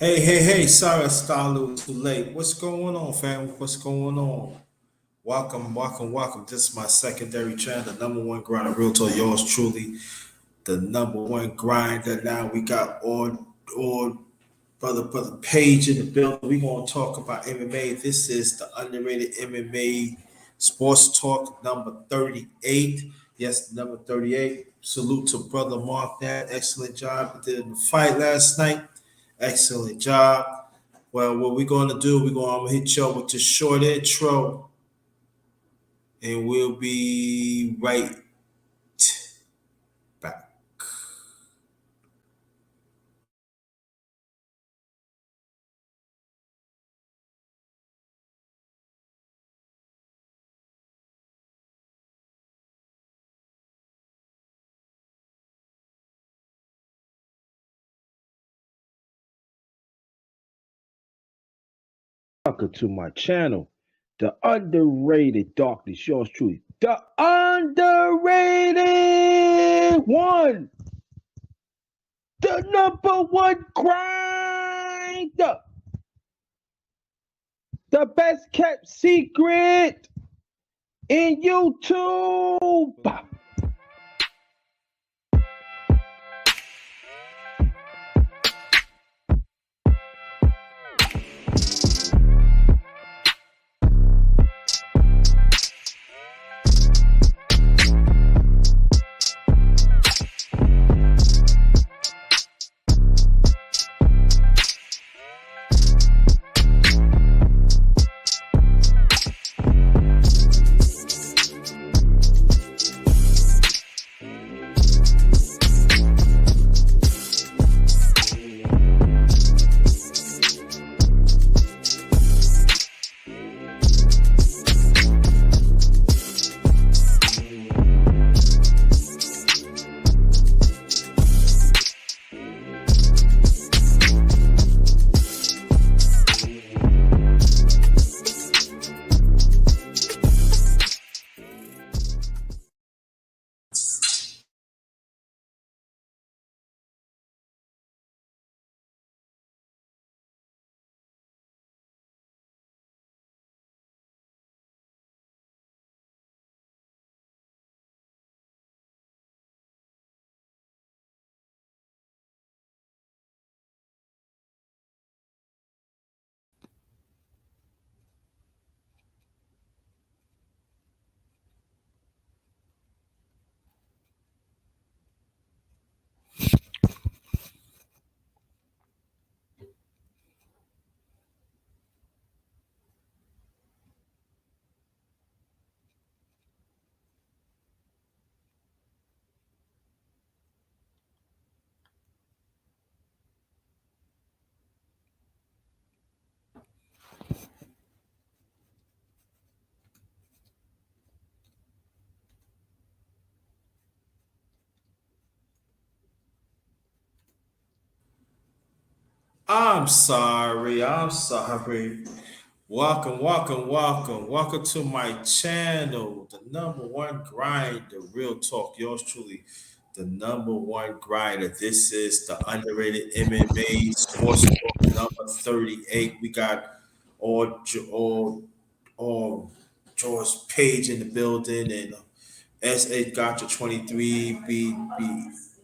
Hey, sorry I started a little too late. What's going on, fam? What's going on? Welcome. This is my secondary channel, the number one grinder, real talk, yours truly, the number one grinder. Now we got on brother Page in the building. We're gonna talk about MMA. This is the underrated MMA sports talk number 38. Yes, number 38. Salute to brother Mark Nat. Excellent job. He did in the fight last night. Excellent job. Well, what we're going to do, I'm going to hit y'all with this short intro, and we'll be right back. Welcome to my channel, the underrated darkness, yours truly, the underrated one, the number one grinder, the best kept secret in YouTube. I'm sorry. I'm sorry. Welcome to my channel, the number one grinder, real talk, yours truly, the number one grinder. This is the underrated MMA sports talk number 38. We got all George Page in the building and S.A. Gotcha 23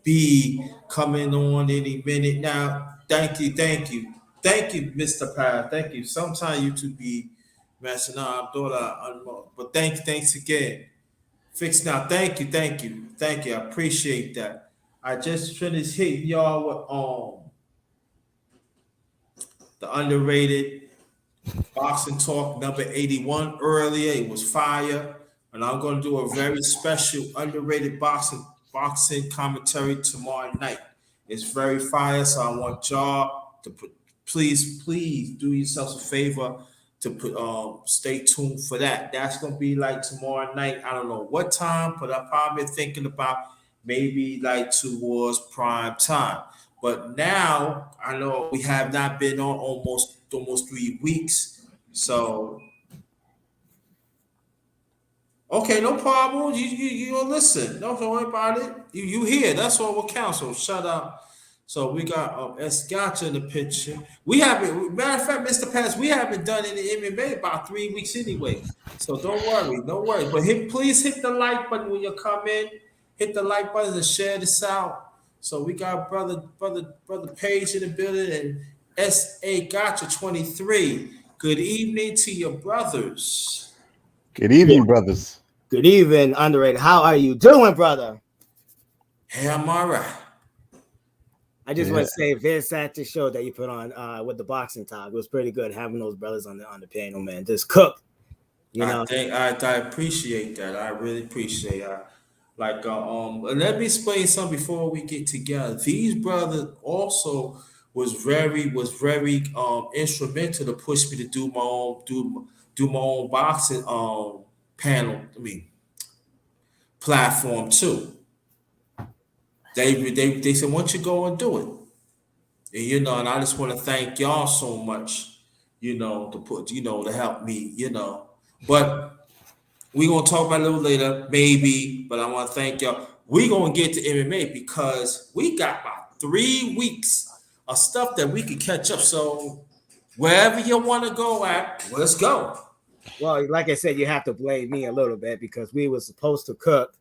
B coming on any minute now. Thank you, Mr. Power. Thank you. Sometimes you two be messing up. I thought but thanks again. Fix now. Thank you. I appreciate that. I just finished hitting y'all with the underrated boxing talk number 81 earlier. It was fire. And I'm gonna do a very special underrated boxing commentary tomorrow night. It's very fire, so I want y'all to please do yourselves a favor to put stay tuned for that. That's gonna be like tomorrow night. I don't know what time, but I'm probably thinking about maybe like towards prime time. But now I know we have not been on almost 3 weeks. So okay, no problem. You listen. Don't worry about it. You here. That's all what counts. So So we got Escata in the picture. We haven't, matter of fact, Mr. Pass, we haven't done any MMA about 3 weeks anyway. So don't worry, no worry. But please hit the like button when you come in. Hit the like button and share this out. So we got brother Page in the building and SA Gotcha 23. Good evening to your brothers. Good evening, brothers. Good evening, Underrated. How are you doing, brother? Hey, I'm all right. I just want to say, Vince, at the show that you put on with the boxing talk, it was pretty good having those brothers on the panel, man. Just cook, you know. I appreciate that. I really appreciate it. Let me explain something before we get together. These brothers also was very instrumental to push me to do my own boxing panel. Platform too. They said, "Why don't you go and do it?" And and I just want to thank y'all so much, to help me, But we're gonna talk about it a little later, maybe. But I want to thank y'all. We're gonna get to MMA because we got about 3 weeks of stuff that we can catch up. So wherever you want to go at, let's go. Well, like I said, you have to blame me a little bit because we were supposed to cook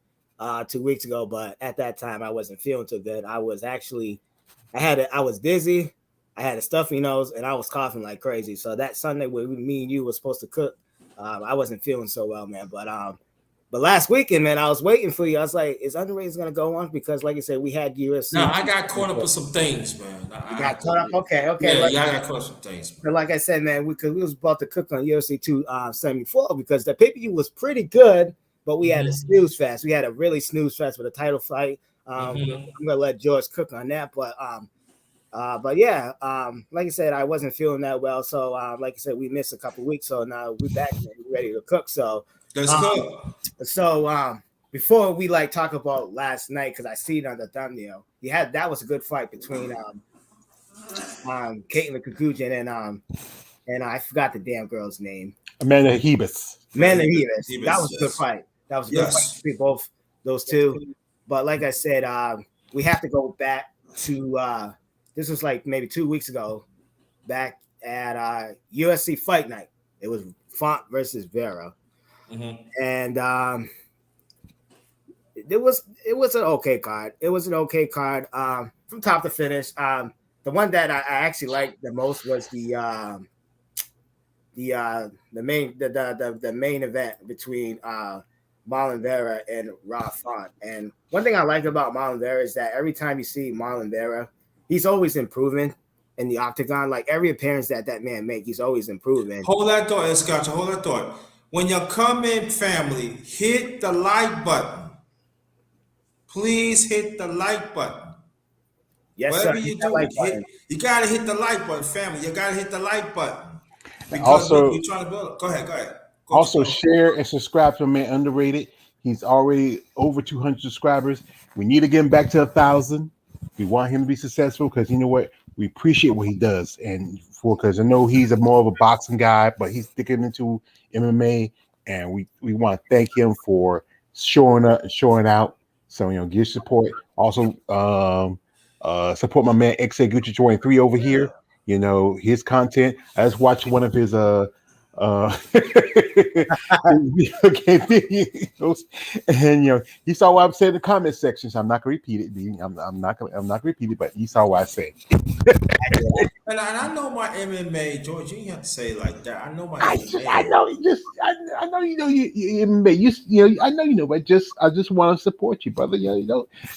2 weeks ago, but at that time I wasn't feeling too good. I was dizzy, I had a stuffy nose, and I was coughing like crazy. So that Sunday when me and you were supposed to cook, I wasn't feeling so well, man. But last weekend, man, I was waiting for you. I was like, is Underrated gonna go on? Because like I said, we had UFC. No, I got caught up with some things, man. You got caught up? Okay. Yeah, I got caught up with some things. But like I said, man, we was about to cook on UFC 274 because the pay-per-view was pretty good, but we had a snooze fest. We had a really snooze fest with a title fight. I'm gonna let George cook on that, but yeah, like I said, I wasn't feeling that well, so like I said, we missed a couple weeks, so now we're back and we're ready to cook. So let's cook. So before we talk about last night, because I see it on the thumbnail, that was a good fight between Caitlin Kukujian and I forgot the damn girl's name. Amanda Hebus. That was a good fight. That was a good fight between both those two. But like I said, we have to go back to this was like maybe 2 weeks ago, back at USC Fight Night. It was Font versus Vera, and it was an okay card. It was an okay card from top to finish. The one that I actually liked the most was the main event between Marlon Vera and Rob Font. And one thing I like about Marlon Vera is that every time you see Marlon Vera, he's always improving in the octagon. Like every appearance that man make, he's always improving. Hold that thought, Escatcha. Hold that thought. When you come in, family, hit the like button. Please hit the like button. Yes, whatever sir. you do, you gotta hit the like button, family. You gotta hit the like button. Because also, you're trying to build. Go ahead. Also, share and subscribe to Man Underrated. He's already over 200 subscribers. We need to get him back to 1,000. We want him to be successful because you know what? We appreciate what he does, and because I know he's more of a boxing guy, but he's sticking into MMA, and we want to thank him for showing up and showing out. So give support. Also, support my man XA Gucci 23 over here. His content. I just watched one of his okay, videos, and he saw what I'm saying in the comment section. So I'm not gonna repeat it. I'm not gonna repeat it, but he saw what I said. And I know my MMA, George. You didn't have to say it like that. I know my MMA. I know you know you MMA. I know you know, but I just want to support you, brother.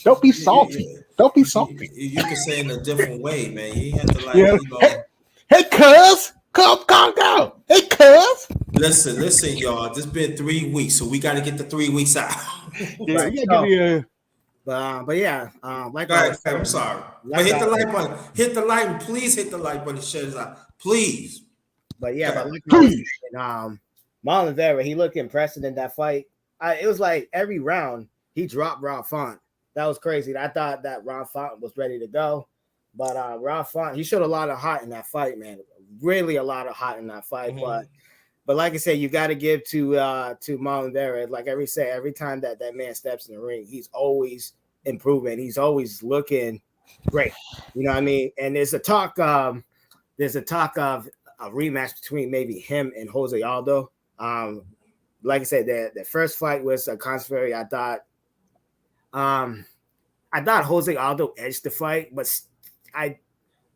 Don't be salty. Don't be salty. You can say it in a different way, man. You have to Hey, cuz. Calm down. Hey, cuz. Listen, y'all. This been 3 weeks, so we got to get the 3 weeks out. But yeah, I'm sorry. But hit the like button. Hit the like, please hit the like button. Share this out, please. But yeah, please. Marlon Vera, he looked impressive in that fight. It was like every round he dropped Rob Font. That was crazy. I thought that Rob Font was ready to go. But Rob Font, he showed a lot of heart in that fight, man. Really a lot of heart in that fight. But like I said, you got to give to Marlon Vera. Like every time that man steps in the ring, he's always improving. He's always looking great. You know what I mean? And there's a talk of a rematch between maybe him and Jose Aldo. Like I said, the first fight was a controversy. I thought Jose Aldo edged the fight, but I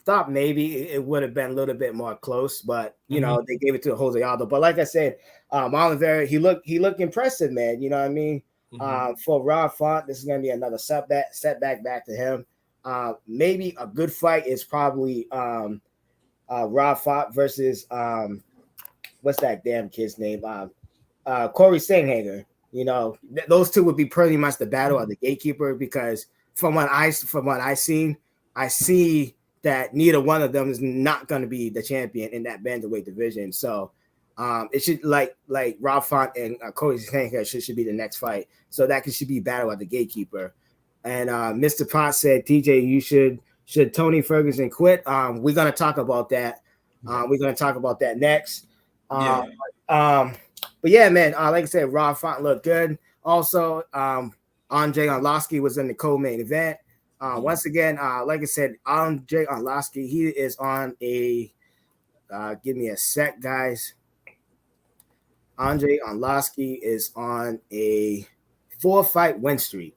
thought maybe it would have been a little bit more close, but you know, they gave it to Jose Aldo. But like I said, Marlon Vera, he looked impressive, man. You know what I mean? For Rob Font, this is gonna be another setback back to him. Maybe a good fight is probably Rob Font versus what's that damn kid's name? Corey Sandhager. You know, those two would be pretty much the battle of the gatekeeper, because from what I seen, I see that neither one of them is not going to be the champion in that bantamweight division. So it should like Rob Font and Cody Sandhager should be the next fight. So that should be battle at the gatekeeper. And Mr. Potts said, TJ, you should Tony Ferguson quit? We're going to talk about that. We're going to talk about that next. But yeah, man, like I said, Rob Font looked good. Also, Andre Arlovski was in the co-main event. Once again, like I said, Andre Arlovski, he is on a give me a sec, guys. Andre Arlovski is on a 4-fight win streak.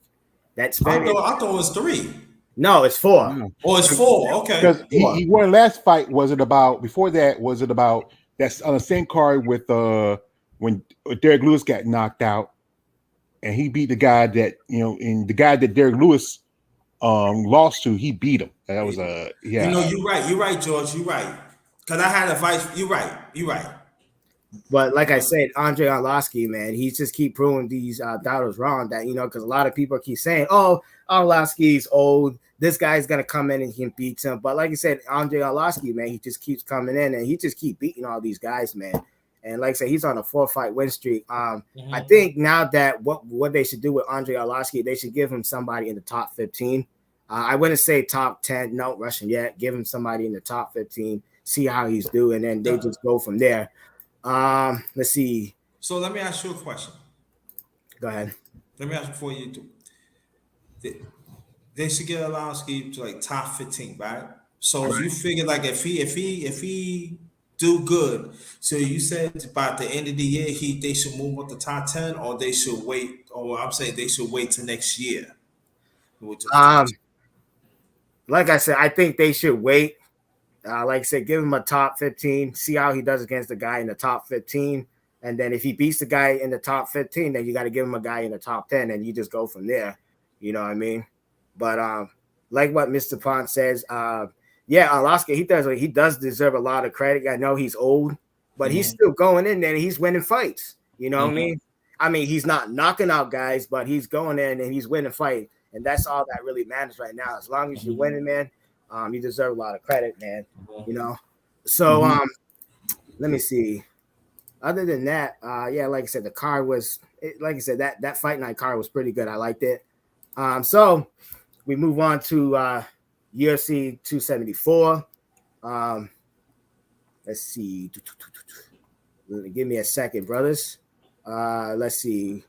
That's very. I thought it was 3. No, it's 4. No. Oh, it's 4. Okay. Because he won last fight. Was it about before that? Was it about that's on the same card with when Derek Lewis got knocked out, and he beat the guy that and the guy that Derek Lewis lost to, he beat him. That was yeah. You know, you're right, George. You're right. Because I had advice. You're right. But like I said, Andre Arlovski, man, he just keep proving these doubters wrong. That because a lot of people keep saying, "Oh, Arlovski's old. This guy's gonna come in and he can beat him." But like I said, Andre Arlovski, man, he just keeps coming in and he just keep beating all these guys, man. And like I said, he's on a 4-fight win streak. I think now that what they should do with Andre Arlovski, they should give him somebody in the top 15. I wouldn't say top 10, no rushing yet. Give him somebody in the top 15, see how he's doing, and then they just go from there. Let's see. So let me ask you a question. Go ahead. Let me ask before you do. They should get Arlovski to like top 15, right? So you figure like if he do good, so you said by the end of the year they should move up to top 10, or they should wait, or I'm saying they should wait till next year. Like I said, I think they should wait. Like I said, give him a top 15, see how he does against the guy in the top 15. And then if he beats the guy in the top 15, then you got to give him a guy in the top 10, and you just go from there. You know what I mean? But like what Mr. Pont says, yeah, Arlovski, he does deserve a lot of credit. I know he's old, but he's still going in there and he's winning fights. You know what I mean? I mean, he's not knocking out guys, but he's going in and he's winning fights. And that's all that really matters right now. As long as you're winning, man, you deserve a lot of credit, man. You know? So let me see. Other than that, yeah, like I said, the card was like I said, that fight night card was pretty good. I liked it. So we move on to UFC 274. Let's see. Give me a second, brothers. Let's see.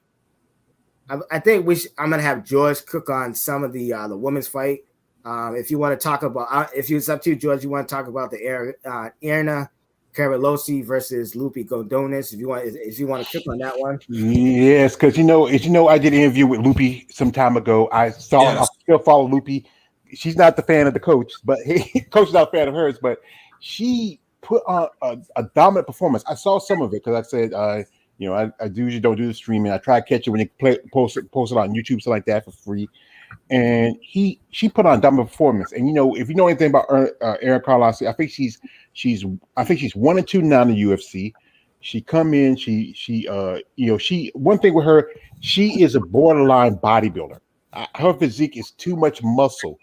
I think I'm gonna have George cook on some of the women's fight. If you want to talk about, if it's up to you, George, you want to talk about the Erna Carolosi versus Lupi Godonis. If you want to cook on that one. Yes, because I did an interview with Lupi some time ago. I still follow Lupi. She's not the fan of the coach, but coach is not a fan of hers. But she put on a dominant performance. I saw some of it because I said, I usually don't do the streaming. I try to catch it when they post it on YouTube, something like that for free. And she put on a dominant performance. And if you know anything about Erin Carlos, I think she's 1-2 now in the UFC. She come in, she one thing with her, she is a borderline bodybuilder. Her physique is too much muscle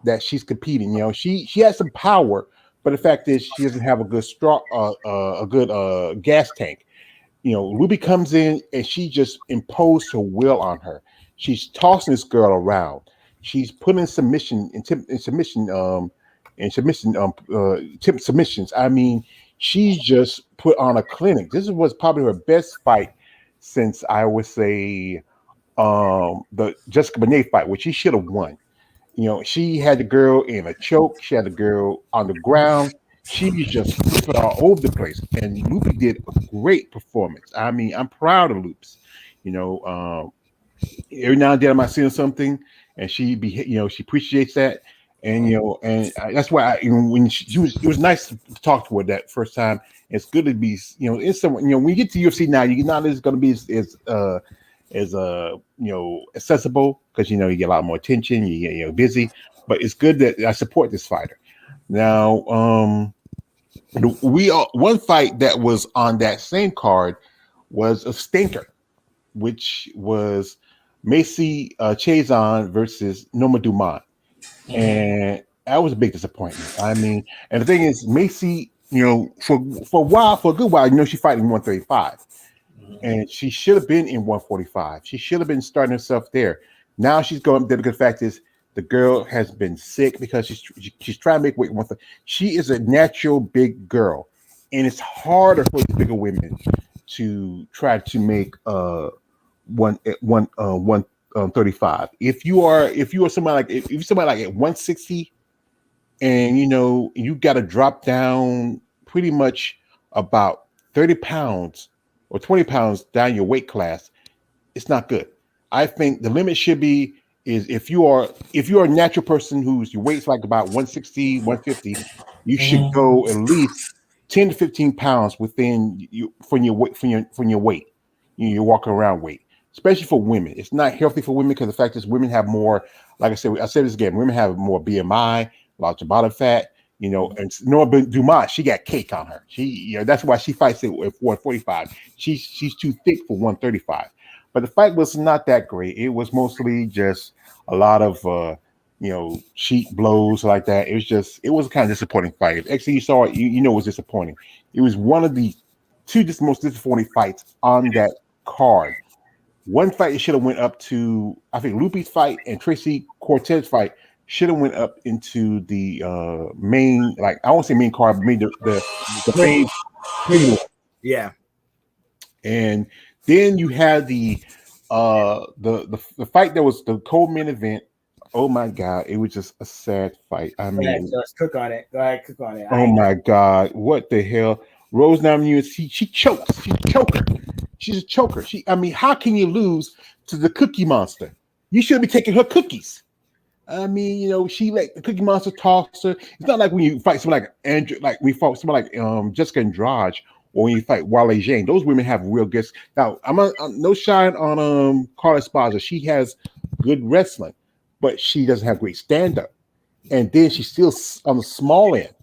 that she's competing. She has some power, but the fact is she doesn't have a good gas tank. Ruby comes in and she just imposed her will on her. She's tossing this girl around. She's putting submissions. I mean, she's just put on a clinic. This was probably her best fight since I would say the Jessica Bonet fight, which she should have won. She had the girl in a choke. She had the girl on the ground. She was just flipping all over the place. And Loopy did a great performance. I mean, I'm proud of Loops. You know, every now and then I might see something, and she appreciates that. And that's why when it was nice to talk to her that first time. It's good to be, it's someone, when you get to UFC now, you're not as going to be as accessible because you get a lot more attention, you get busy, but it's good that I support this fighter. Now, one fight that was on that same card was a stinker, which was Macy Chazon versus Noma Dumont, and that was a big disappointment. I mean, and the thing is, Macy, for a good while, she's fighting 135. And she should have been in 145. She should have been starting herself there. Now she's going. The good fact is, the girl has been sick because she's trying to make weight. She is a natural big girl, and it's harder for the bigger women to try to make 135. If you are somebody like if you're somebody like at 160, and you got to drop down pretty much about 30 pounds or 20 pounds down your weight class, it's not good. I think the limit should be is if you are a natural person whose your weight's like about 160, 150, you should go at least 10 to 15 pounds within you from your weight, your walking around weight, especially for women. It's not healthy for women because the fact is women have more, like I said this again, women have more BMI, larger body fat. And Nora Dumont, she got cake on her. She, that's why she fights at 145. She's too thick for 135. But the fight was not that great. It was mostly just a lot of cheap blows like that. It was a kind of disappointing fight. Actually, you saw it, it was disappointing. It was one of the two most disappointing fights on that card. One fight it should have went up to, I think, Lupi's fight and Tracy Cortez fight should have went up into the main, like I won't say main card, but maybe the main premium. Yeah. And then you had the fight that was the co-main event. Oh my God, it was just a sad fight. I mean, just cook on it. Go ahead, cook on it. Oh my God, what the hell? Rose Namajunas, she chokes. She's a choker. She's a choker. How can you lose to the Cookie Monster? You should be taking her cookies. I mean, she let the Cookie Monster toss her. It's not like when you fight someone like Andrew, like we fought someone like Jessica Andrade, or when you fight Wale Jane. Those women have real gifts. Now, I'm no shine on Carla Esparza. She has good wrestling, but she doesn't have great stand-up. And then she's still on the small end.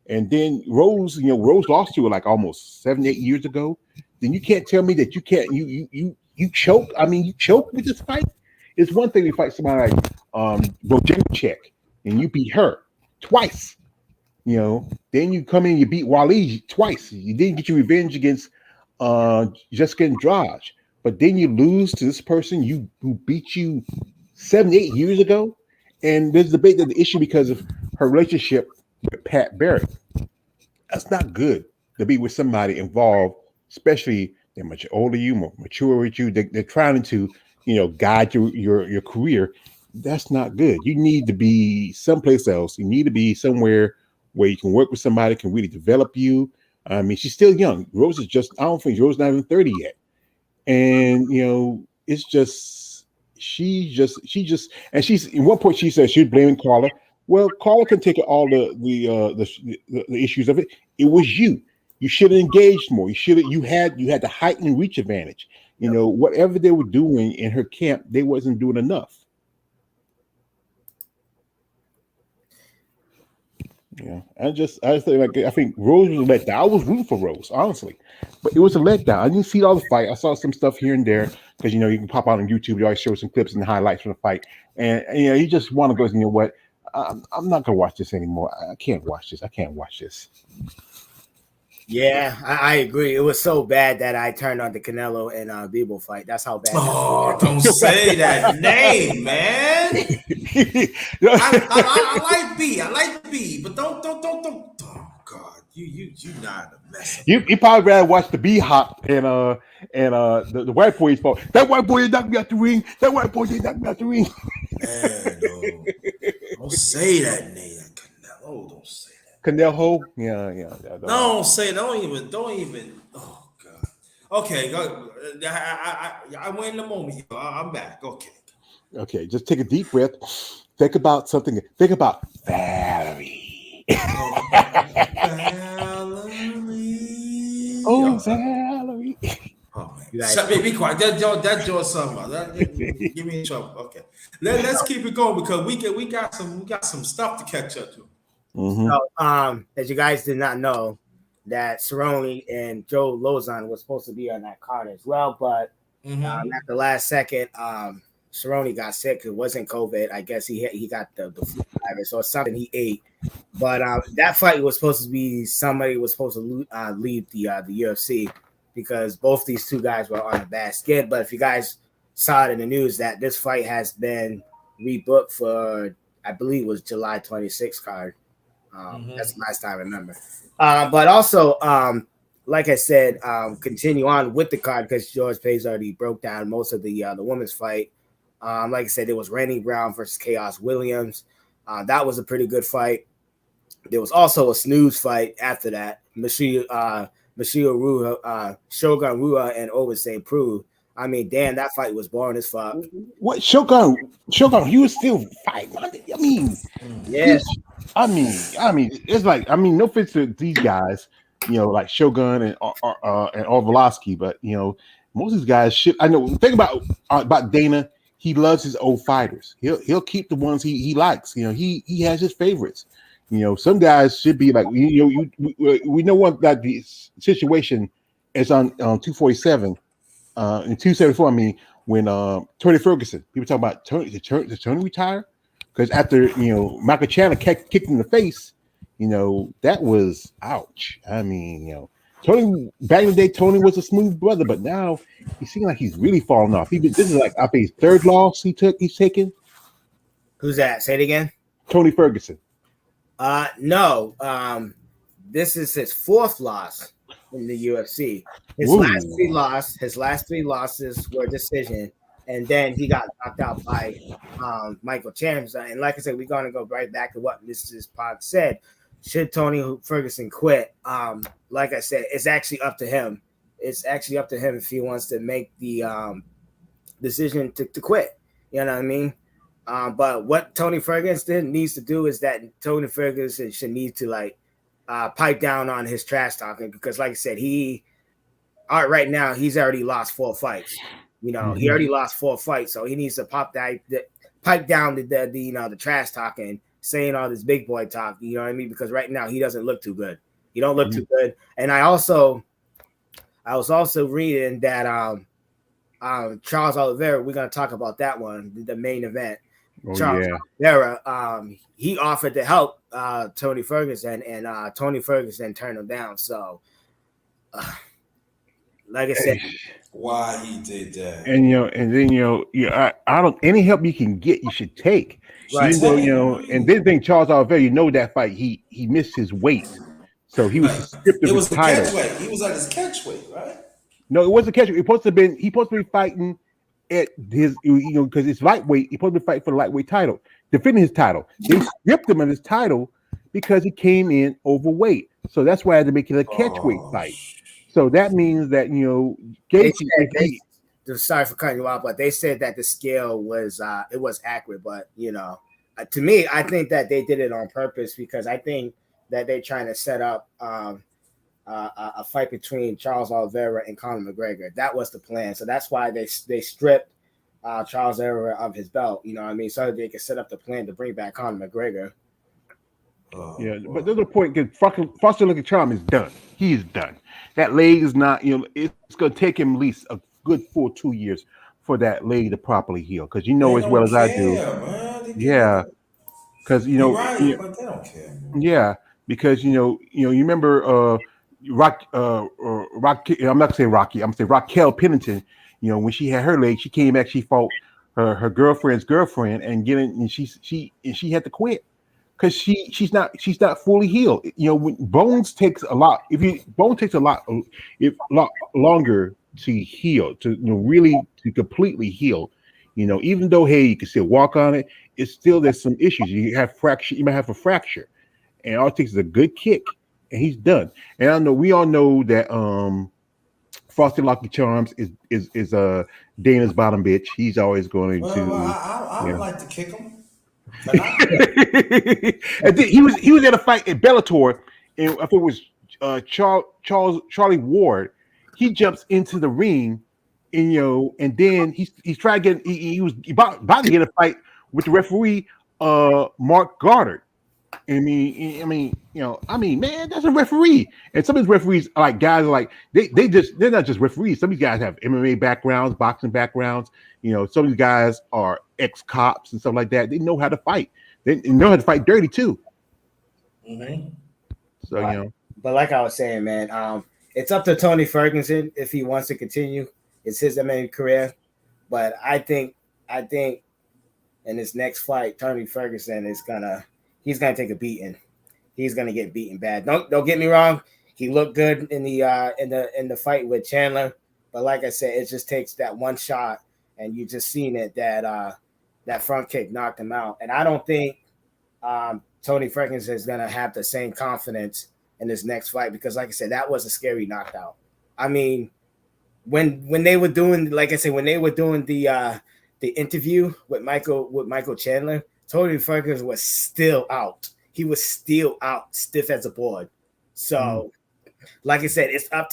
And then Rose lost to her like almost 7-8 years ago. Then you can't tell me that you can't you choke. I mean, you choke with this fight. It's one thing to fight somebody like Bojangles and you beat her twice. Then you come in, you beat Wale twice. You didn't get your revenge against Jessica Andrade, but then you lose to this person who beat you 7-8 years ago. And there's debate that the issue because of her relationship with Pat Barrett. That's not good to be with somebody involved, especially they're much older than you, more mature with you. They're trying to guide your career. That's not good. You need to be someplace else. You need to be somewhere where you can work with somebody, can really develop you. I mean, she's still young. Rose is I don't think Rose is not even 30 yet. And, it's just, she just, and she's, at one point she said she's blaming Carla. Well, Carla can take all the issues of it. It was you. You should have engaged more. You had the height and reach advantage. Whatever they were doing in her camp, they wasn't doing enough. I think Rose was a letdown. I was rooting for Rose, honestly, but it was a letdown. I didn't see all the fight. I saw some stuff here and there because you can pop out on YouTube. You always show some clips and highlights from the fight, and you just want to go. You know what? I'm not gonna watch this anymore. I can't watch this. Yeah, I agree. It was so bad that I turned on the Canelo and Bebo fight. That's how bad. Oh, don't say that name, man. I like B. I like B, but don't. Oh God, you not a mess. You probably rather watch the B Hop and the white boy's fault. That white boy knocked me out the ring. That white boy did knock me out the ring. Man, no. Don't say that name, Canelo. Don't say that. Canelo, yeah. No, don't say. Don't even. Oh God. Okay, go. I win the moment. I'm back. Okay. Okay, just take a deep breath. Think about something. Think about Valerie. Valerie. Oh, Valerie. Oh man. Shut me, be quiet. That George something. Give me in trouble. Okay. Let's keep it going because we got some stuff to catch up to. Mm-hmm. So, as you guys did not know, that Cerrone and Joe Lozon was supposed to be on that card as well, but at the last second, Cerrone got sick. It wasn't COVID. I guess he got the flu virus or something he ate. But that fight was supposed to be somebody was supposed to leave the UFC because both these two guys were on a bad skid. But if you guys saw it in the news, that this fight has been rebooked for, I believe it was July 26th card. That's the last time I remember. But also, like I said, continue on with the card because George Pay's already broke down most of the women's fight. Like I said, it was Randy Brown versus Chaos Williams. That was a pretty good fight. There was also a snooze fight after that. Shogun Rua and Over St. Prue. I mean, damn, that fight was boring as fuck. What Shogun, he was still fighting. I mean, yes. I mean, it's like, no offense to these guys, like Shogun and Orvolosky, but most of these guys should. I know. Think about Dana. He loves his old fighters. He'll keep the ones he likes. He has his favorites. Some guys should be like, we know what that the situation is on 247, in 274. I mean, when Tony Ferguson, people talk about did Tony retire? Because after Michael Chandler kicked him in the face, that was ouch. I mean, Tony back in the day, Tony was a smooth brother, but now he seems like he's really falling off. This is like I think his third loss he's taken. Who's that? Say it again. Tony Ferguson. No. This is his fourth loss in the UFC. His last three losses were decision, and then he got knocked out by Michael Chandler. And like I said, we're gonna go right back to what Mrs. Pod said. Should Tony Ferguson quit? Like I said, it's actually up to him. It's actually up to him if he wants to make the decision to quit. You know what I mean? But what Tony Ferguson needs to do is that Tony Ferguson should need to pipe down on his trash talking because, like I said, right now he's already lost 4 fights. He already lost 4 fights, so he needs to pipe down the trash talking, saying all this big boy talk. You know what I mean? Because right now he doesn't look too good. He don't look too good. And I was also reading that Charles Oliveira. We're gonna talk about that one, the main event. Charles Oliveira, he offered to help Tony Ferguson, and Tony Ferguson turned him down. So, like I said, why he did that, and I don't any help you can get, you should take. Right. And then think Charles Oliveira, that fight he missed his weight, so he was stripped of his title. Catch weight. He was at his catch weight, right? No, it wasn't catch weight. He supposed to be fighting at his, because it's lightweight. He's supposed to be fighting for the lightweight title, defending his title. They stripped him of his title because he came in overweight. So that's why I had to make it a catchweight fight. So that means that Gaethje. Sorry for cutting you off, but they said that the scale was it was accurate. But to me, I think that they did it on purpose because I think that they're trying to set up a fight between Charles Oliveira and Conor McGregor. That was the plan. So that's why they stripped Charles Oliveira of his belt. You know what I mean? So that they could set up the plan to bring back Conor McGregor. But there's a point because Foster Lucky Charm is done. He is done. That leg is not. It's going to take him at least a good 2 years for that leg to properly heal. Because as well as I do. Man. Yeah. Because You're right, but they don't care. Yeah. Because you remember Rocky. I'm not gonna say Rocky. I'm gonna say Raquel Pennington. When she had her leg, she came back. She fought her girlfriend's girlfriend, and she had to quit because she's not fully healed. When bones takes a lot. Bone takes a lot longer to heal, to really to completely heal. Even though hey, you can still walk on it, it's still there's some issues. You have fracture. You might have a fracture, and all it takes is a good kick, and he's done. And I know we all know that Frosty Lucky Charms is Dana's bottom bitch. He's always going Well, to, I you would know. like to kick him. Can I? And then he was at a fight at Bellator, and I think it was Charlie Ward. He jumps into the ring, and and then he's trying to get he was about to get a fight with the referee, Mark Goddard. Man, that's a referee. And some of these referees are like guys are like they're not just referees. Some of these guys have MMA backgrounds, boxing backgrounds. Some of these guys are ex-cops and stuff like that. They know how to fight. They know how to fight dirty too. Mm-hmm. So But like I was saying, man, it's up to Tony Ferguson if he wants to continue. It's his MMA career. But I think in his next fight, Tony Ferguson he's gonna take a beating. He's gonna get beaten bad. Don't get me wrong. He looked good in the fight with Chandler, but like I said, it just takes that one shot, and you just seen it that front kick knocked him out. And I don't think Tony Ferguson is gonna have the same confidence in this next fight because, like I said, that was a scary knockout. I mean, when they were doing, like I said, when they were doing the interview with Michael Chandler, Tony Ferguson was still out. He was still out, stiff as a board. So, like I said, it's up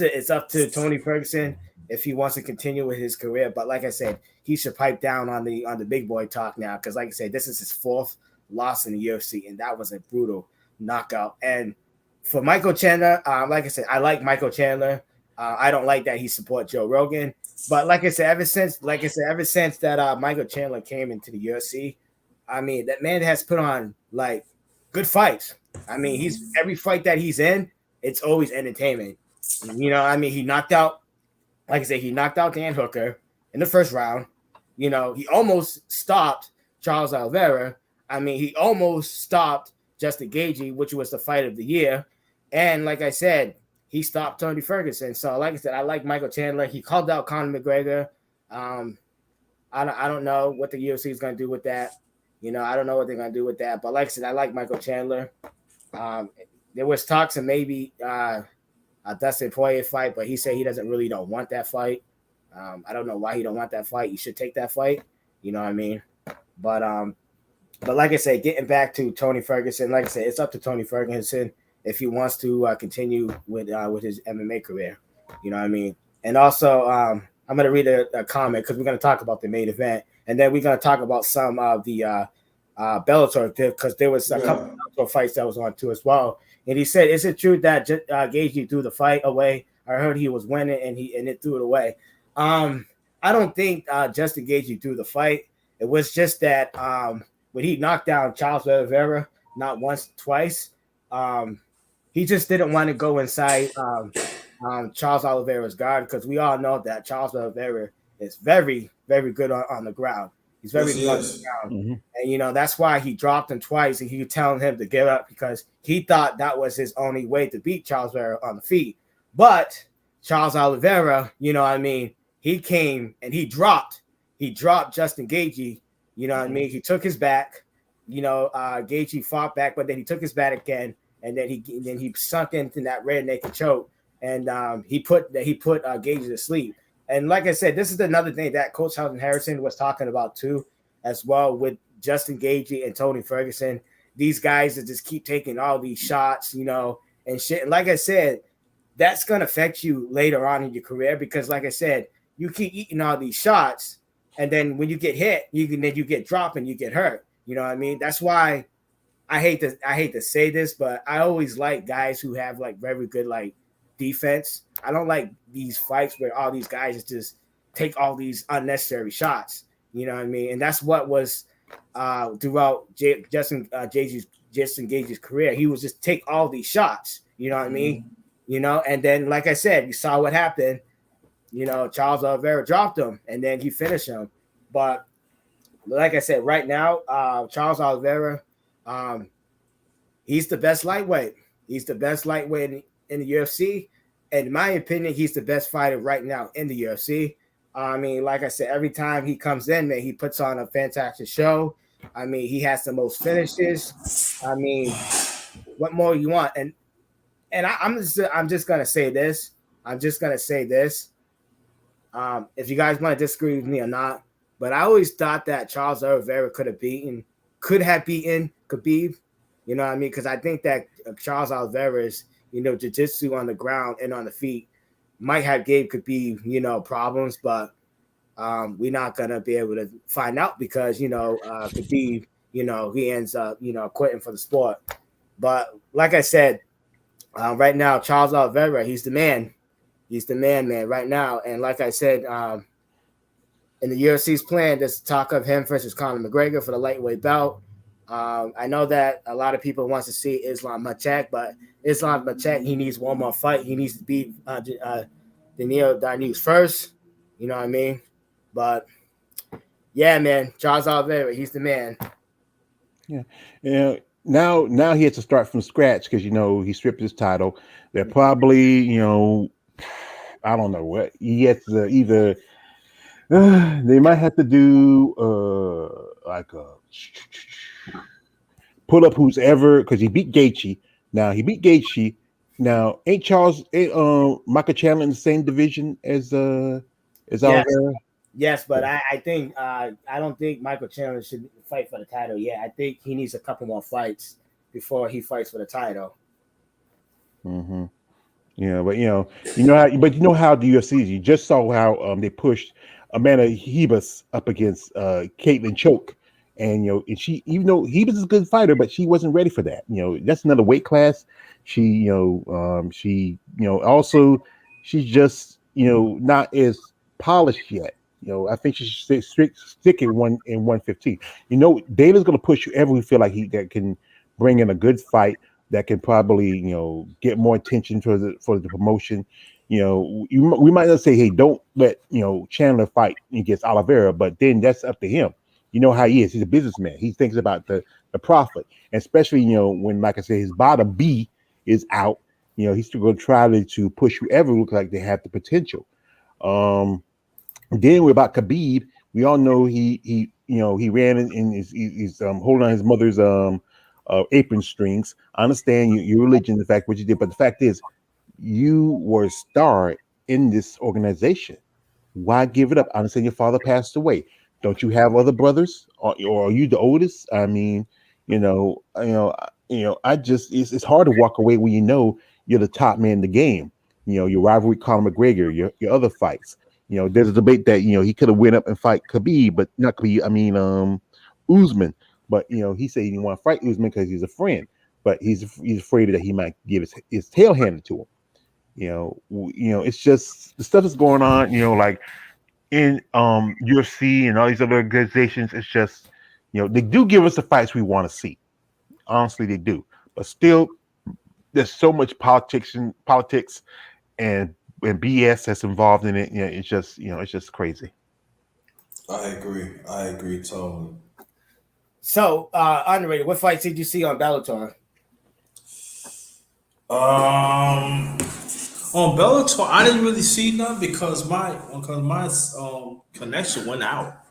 to Tony Ferguson if he wants to continue with his career. But like I said, he should pipe down on the big boy talk now because, like I said, this is his fourth loss in the UFC, and that was a brutal knockout. And for Michael Chandler, like I said, I like Michael Chandler. I don't like that he supports Joe Rogan. But like I said, ever since that Michael Chandler came into the UFC, I mean, that man has put on like good fights. I mean, every fight that he's in, it's always entertainment. I mean, he knocked out Dan Hooker in the first round. He almost stopped Charles Oliveira. I mean, he almost stopped Justin Gaethje, which was the fight of the year. And like I said, he stopped Tony Ferguson. So, like I said, I like Michael Chandler. He called out Conor McGregor. I don't know what the UFC is going to do with that. I don't know what they're going to do with that. But like I said, I like Michael Chandler. There was talks of maybe a Dustin Poirier fight, but he said he don't want that fight. I don't know why he don't want that fight. He should take that fight. You know what I mean? But like I said, getting back to Tony Ferguson, like I said, it's up to Tony Ferguson if he wants to continue with his MMA career. You know what I mean? And also, I'm going to read a comment because we're going to talk about the main event. And then we're going to talk about some of the Bellator because there was a couple of fights that was on too as well. And he said, "Is it true that Gaethje threw the fight away? I heard he was winning and it threw it away." I don't think Justin Gaethje threw the fight. It was just that when he knocked down Charles Oliveira, not once, twice, he just didn't want to go inside Charles Oliveira's guard because we all know that Charles Oliveira is very, very good on the ground. He's very good on the ground. Mm-hmm. And, that's why he dropped him twice and he was telling him to give up because he thought that was his only way to beat Charles Oliveira on the feet. But Charles Oliveira, he came and he dropped Justin Gaethje. You know what I mean? He took his back. Gaethje fought back, but then he took his back again, and then he sunk into that rear naked choke, and he put Gaethje to sleep. And like I said, this is another thing that Coach Hudson Harrison was talking about too, as well with Justin Gaethje and Tony Ferguson. These guys that just keep taking all these shots, and shit. And like I said, that's gonna affect you later on in your career because, like I said, you keep eating all these shots, and then when you get hit, you get dropped and you get hurt. You know what I mean? That's why I hate to say this, but I always like guys who have like very good like defense. I don't like these fights where all these guys just take all these unnecessary shots. You know what I mean? And that's what was throughout Justin Gaethje's career. He was just take all these shots. You know what I mean? And then like I said, you saw what happened. Charles Oliveira dropped him, and then he finished him. But like I said, right now, Charles Oliveira, he's the best lightweight. He's the best lightweight in the UFC. And in my opinion, he's the best fighter right now in the UFC. I mean, like I said, every time he comes in, man, he puts on a fantastic show. I mean, he has the most finishes. I mean, what more you want? And I'm just gonna say this. I'm just gonna say this. If you guys want to disagree with me or not, but I always thought that Charles Oliveira could have beaten Khabib. You know what I mean? Because I think that Charles Oliveira's, jiu-jitsu on the ground and on the feet might have gave Khabib, problems, but we're not gonna be able to find out because Khabib, he ends up, quitting for the sport. But like I said, right now, Charles Oliveira, he's the man. He's the man right now. And like I said, in the UFC's plan, there's talk of him versus Conor McGregor for the lightweight belt. I know that a lot of people wants to see Islam Makhachev, but Islam Makhachev, he needs one more fight. He needs to beat Daniil Danis first. You know what I mean? But yeah, man, Charles Oliveira, he's the man. Yeah. Now he has to start from scratch because he stripped his title. They're probably I don't know what he has to either. They might have to do like a pull up who's ever because he beat Gaethje. Now he beat Gaethje. Now ain't Michael Chandler in the same division as Oliveira? Yes, but I think I don't think Michael Chandler should fight for the title yet. I think he needs a couple more fights before he fights for the title. Mm-hmm. Yeah, but how the UFC is. You just saw how they pushed Amanda Hebus up against Caitlin Choke, and and she, even though Hebus is a good fighter, but she wasn't ready for that. That's another weight class. She also she's just not as polished yet. I think she should stick in 115. Dana's going to push whoever we feel like that can bring in a good fight that can probably get more attention for the promotion. We might not say, hey, don't let Chandler fight against Oliveira, but then that's up to him. You know how he is. He's a businessman. He thinks about the profit, and especially when, like I said, his bottom B is out. He's still going to try to push whoever looks like they have the potential. Then we're about Khabib. We all know he ran in he's holding on his mother's apron strings. I understand your religion, the fact what you did, but the fact is, you were a star in this organization. Why give it up? I understand your father passed away. Don't you have other brothers, or are you the oldest? I mean, I just it's hard to walk away when you're the top man in the game. Your rivalry with Conor McGregor, your other fights. There's a debate that he could have went up and fight Khabib, but not Khabib. I mean, Usman. But he said he didn't want to fight Usman because he's a friend. But he's afraid that he might give his tail handed to him. It's just the stuff that's going on. Like in UFC and all these other organizations. It's just they do give us the fights we want to see. Honestly, they do. But still, there's so much politics and BS that's involved in it. It's just crazy. I agree totally. So, Underrated, what fights did you see on Bellator? On Bellator, I didn't really see none because my connection went out.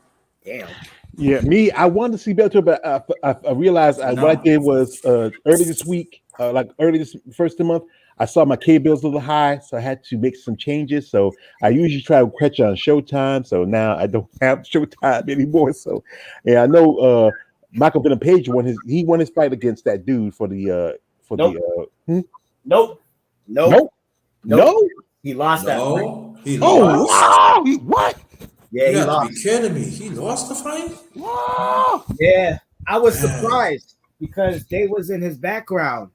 Damn. Yeah, I wanted to see Bellator, but I realized what I did was early this week, like early this first of the month, I saw my K bills a little high, so I had to make some changes. So I usually try to catch on Showtime, so now I don't have Showtime anymore. So yeah, I know Michael Venom Page won his fight against that dude for the Nope. He lost that fight. He lost. Wow! What? Yeah, he lost. Be kidding me. He lost the fight? Wow. Yeah. I was surprised because they was in his background.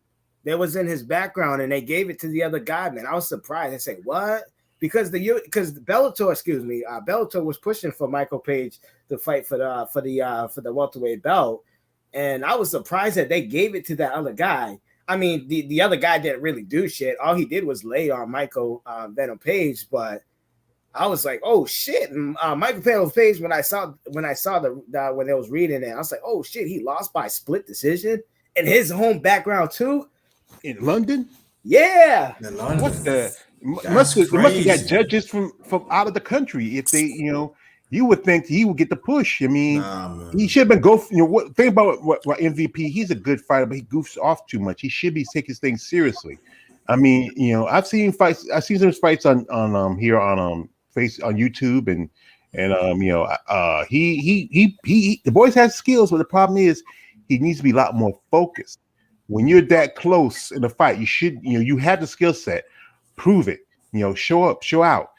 And they gave it to the other guy, man. I was surprised. I said, what? Because Bellator was pushing for Michael Page to fight for the welterweight belt. And I was surprised that they gave it to that other guy. I mean, the other guy didn't really do shit. All he did was lay on Michael Venom Page, but I was like, oh shit. Michael Venom Page, when I saw when they was reading it, I was like, oh shit, he lost by split decision in his home background too. In London? Yeah. In London. What the? That's They must have got crazy. judges from out of the country. If they, you would think he would get the push. I mean, Nah, he man. should have been go. What think about what MVP? He's a good fighter, but he goofs off too much. He should be taking things seriously. I mean, I've seen fights. I've seen some fights on here on face on YouTube and he the boys has skills, but the problem is he needs to be a lot more focused. When you're that close in a fight, you should you have the skill set, prove it. Show up, show out.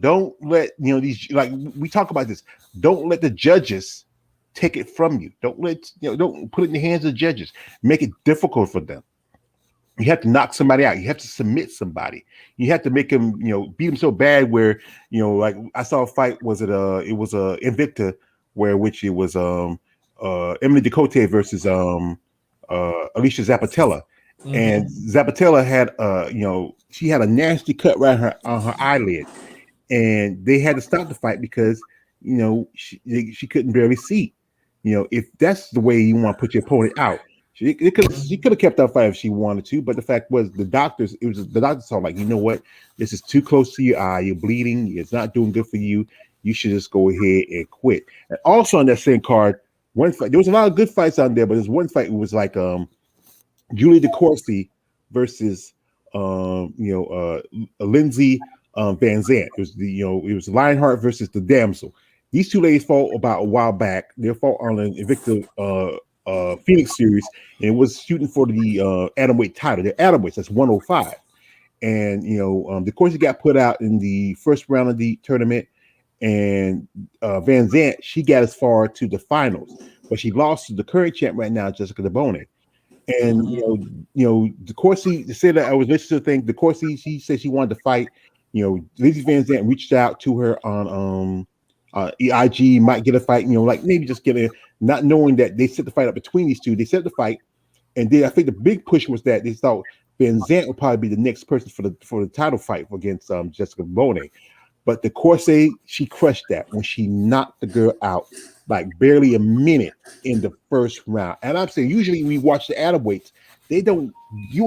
Don't let these, like we talk about this. Don't let the judges take it from you. Don't put it in the hands of the judges. Make it difficult for them. You have to knock somebody out. You have to submit somebody. You have to make them, beat them so bad where, like I saw a fight. It was Invicta, which it was Emily Ducote versus Alicia Zapatella, and Zapatella had she had a nasty cut right on her eyelid, and they had to stop the fight because she couldn't barely see. If that's the way you want to put your opponent out, she could have kept that fight if she wanted to. But the fact was, the doctors saw like, you know what, this is too close to your eye. You're bleeding. It's not doing good for you. You should just go ahead and quit. And also on that same card, one fight, there was a lot of good fights on there, but there's one fight. It was like Julie DeCourcy versus Lindsay Van Zant. It was Lionheart versus the Damsel. These two ladies fought about a while back. They fought on an Invicta Phoenix series, and it was shooting for the atomweight title. They're atomweights. That's 105. And DeCourcy got put out in the first round of the tournament, and Van Zant, she got as far to the finals, but she lost to the current champ right now, Jessica DeBone. And DeCourcy, to say that I was listening to the thing, DeCourcy, she said she wanted to fight. Lizzie Van Zant reached out to her on EIG, might get a fight. Like maybe just get a, not knowing that they set the fight up between these two. They set the fight, and then I think the big push was that they thought Van Zant would probably be the next person for the title fight against Jessica DeBone. But DeCourcy, she crushed that when she knocked the girl out like barely a minute in the first round. And I'm saying usually we watch the atomweights, you don't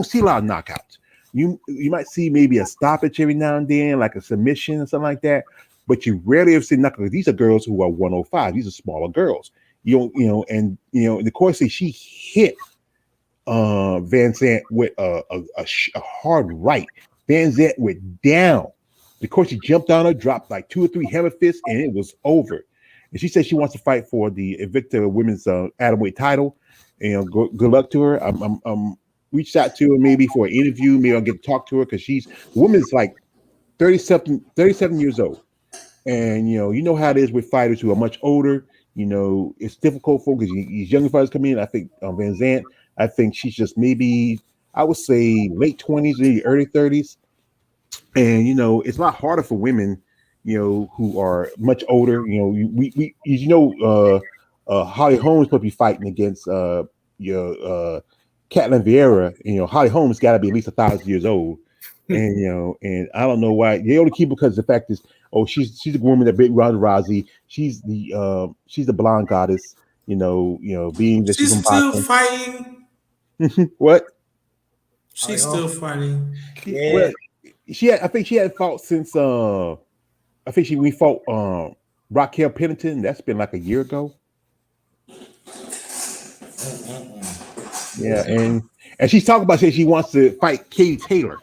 see a lot of knockouts. You might see maybe a stoppage every now and then, like a submission or something like that, but you rarely ever see knockouts. These are girls who are 105. These are smaller girls. DeCourcy, she hit Van Zant with a hard right. Van Zant went down. DeCourcy jumped on her, dropped like 2 or 3 heavy fists, and it was over. And she said she wants to fight for the Invicta Women's Atomweight title. And good luck to her. I'm reached out to her maybe for an interview. Maybe I'll get to talk to her because the woman's like 37 years old. And you know how it is with fighters who are much older. It's difficult for because these younger fighters come in. I think Van Zant, I think she's just maybe, I would say late 20s, maybe early 30s. And it's a lot harder for women, who are much older. Holly Holmes will be fighting against Catelyn Vieira. Holly Holmes got to be at least 1,000 years old, and and I don't know why they only keep because the fact is, she's a woman that beat Ronda Rousey. She's the blonde goddess. Being that she's She's from still boxing. fighting. What? She's still fighting. Yeah. Well, I think she had fought since I think we fought Raquel Pennington. That's been like a year ago. Yeah, and she's talking about saying she wants to fight Katie Taylor.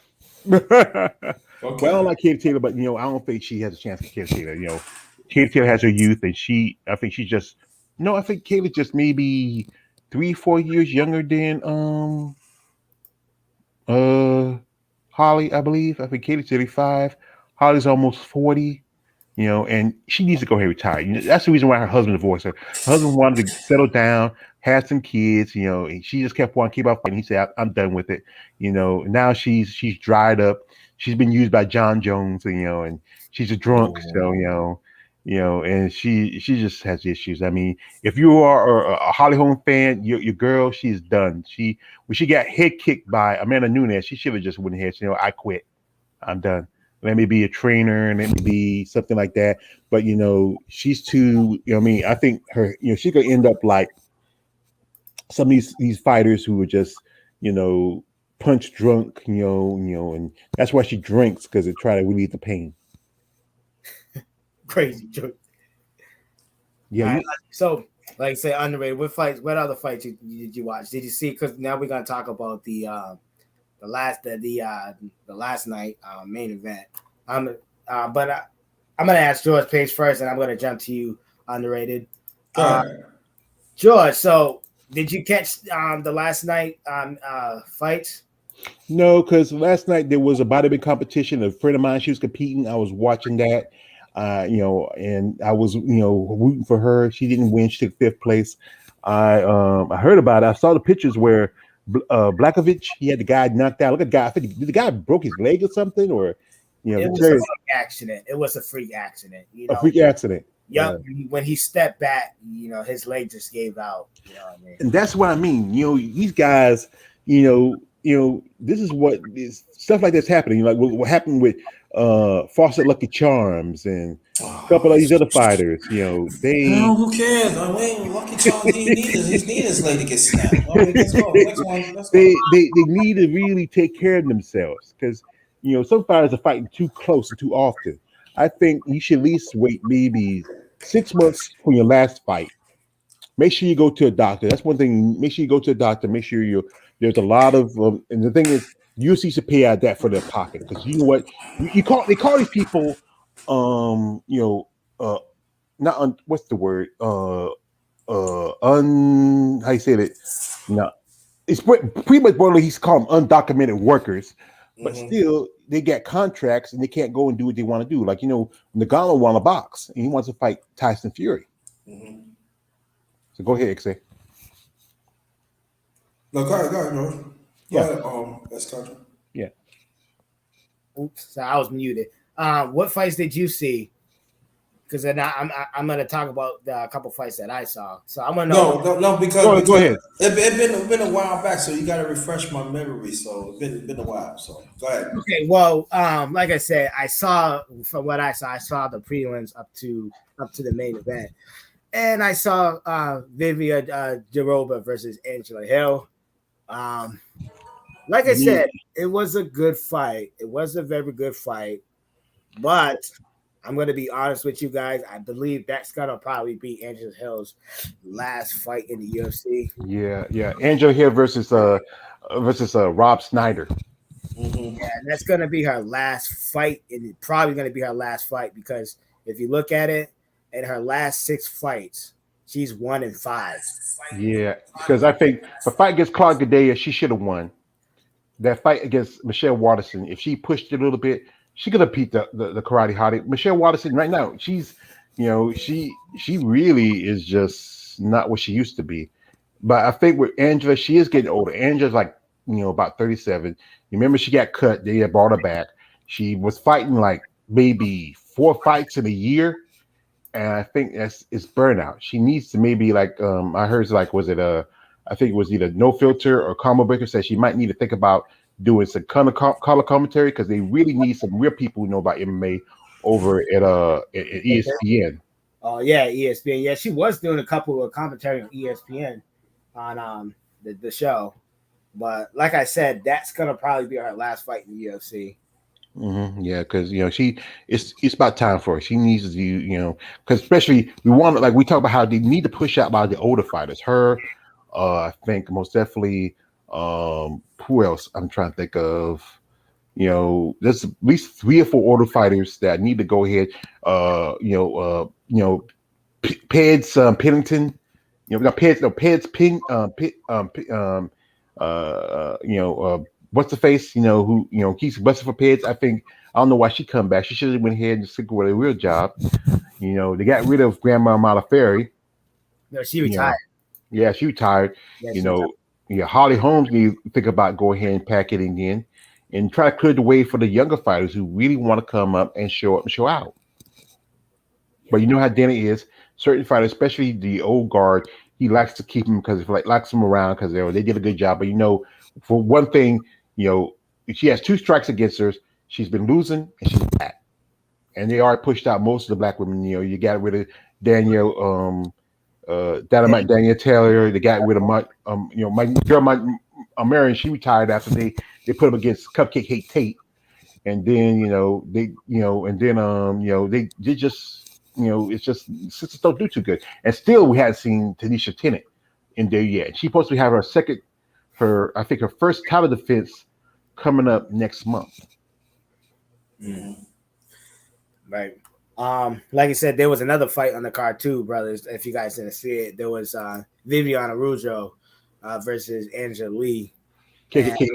Well, I don't like Katie Taylor, but I don't think she has a chance with Katie Taylor. Katie Taylor has her youth, and I think she's just I think Katie's just maybe 3-4 years younger than Holly, I believe. I think Katie's 35. Holly's almost 40. And she needs to go ahead and retire. That's the reason why her husband divorced her. Her husband wanted to settle down, have some kids, and she just kept wanting to keep up fighting. He said, I'm done with it. Now she's dried up. She's been used by John Jones, and she's a drunk. So, and she just has issues. I mean, if you are a Holly Holm fan, your girl, she's done. When she got head kicked by Amanda Nunes, she should have just went ahead. I quit. I'm done. Let me be a trainer, and let me be something like that. But she's too. I think her. She could end up like some of these fighters who are just punch drunk, and that's why she drinks because it try to relieve the pain. Crazy joke. Yeah. All right, so, like I say, underrated. What other fights did you watch? Did you see? Because now we're gonna talk about the last night main event. But I'm gonna ask George Page first, and I'm gonna jump to you, underrated. George, so did you catch the last night fight? No, because last night there was a bodybuilding competition. A friend of mine, she was competing. I was watching that, and I was, rooting for her. She didn't win. She took fifth place. I heard about it. I saw the pictures where Blakovic, he had the guy knocked out. Look at the guy. I think the guy broke his leg or something, or it was a freak accident. It was a freak accident. A freak accident. Yeah, when he stepped back, his leg just gave out. You know what I mean? And that's what I mean. These guys, this is what is stuff like this happening. Like what happened with Fawcett Lucky Charms and a couple of these other fighters. They. No, who cares? I mean, Lucky Charms, he need his leg to get snapped. All right, let's go. Next one. Let's go. They need to really take care of themselves because some fighters are fighting too close and too often. I think you should at least wait maybe 6 months from your last fight. Make sure you go to a doctor. That's one thing. Make sure you go to a doctor. Make sure there's a lot of and the thing is, UFC should pay out that for their pocket because you know what they call these people what's the word how you say it? No, it's pretty much what he's called them undocumented workers. But still, they get contracts and they can't go and do what they want to do. Like, Nagano want to box and he wants to fight Tyson Fury. So go ahead, XA. No, go ahead, bro. Let's country. Yeah. Oops, so I was muted. What fights did you see? Because then I'm going to talk about a couple fights that I saw. So I'm going to know. No, because go ahead. It's been a while back, so you got to refresh my memory. So it's been a while. So go ahead. Okay, well, like I said, from what I saw the prelims up to the main event, and I saw Vivian Jaroba versus Angela Hill. Like I said, it was a good fight. It was a very good fight, but I'm going to be honest with you guys. I believe that's going to probably be Angela Hill's last fight in the UFC. Yeah. Angela Hill versus Rob Snyder. Yeah, and that's going to be her last fight, and it's probably going to be her last fight because if you look at it, in her last 6 fights, she's 1-5. Yeah, because I think the fight against Claude Gadelha, she should have won. That fight against Michelle Watterson, if she pushed it a little bit, she could have beat the karate hottie. Michelle Watterson right now, she's she really is just not what she used to be. But I think with Angela, she is getting older. Angela's like about 37. You remember she got cut, they had brought her back. She was fighting like maybe 4 fights in a year. And I think it's burnout. She needs to maybe like I heard like I think it was either No Filter or Combo Breaker said she might need to think about doing some color commentary because they really need some real people who know about MMA over at ESPN. Oh yeah, ESPN. Yeah, she was doing a couple of commentary on ESPN on the show, but like I said, that's gonna probably be her last fight in the UFC. Yeah, because it's about time for her. She needs to do because especially we talk about how they need to push out by the older fighters. Her, I think most definitely. Who else? I'm trying to think of. There's at least 3 or 4 older fighters that need to go ahead. Peds Pennington. We got Peds Pin. What's the face? Who keeps busting for Peds. I don't know why she come back. She should have went ahead and stick with a real job. They got rid of Grandma Malaferry. No, she retired. Yeah, she retired. Yeah, Holly Holmes need to think about going ahead and pack it in and try to clear the way for the younger fighters who really want to come up and show out. But you know how Danny is. Certain fighters, especially the old guard, he likes to keep them because likes them around because they did a good job. But for one thing, she has 2 strikes against her. She's been losing and she's back. And they already pushed out most of the black women. You got rid of Dynamite Danielle Taylor. They got rid of my girl Marion, she retired after they put him against Cupcake Hate Tate, and then they just it's just sisters don't do too good, and still we hadn't seen Tanisha Tennant in there yet. She's supposed to have I think her first title defense coming up next month. Mm-hmm. Right. Like I said, there was another fight on the card too, brothers. If you guys didn't see it, there was Viviane Araújo versus Angela Lee. KKK.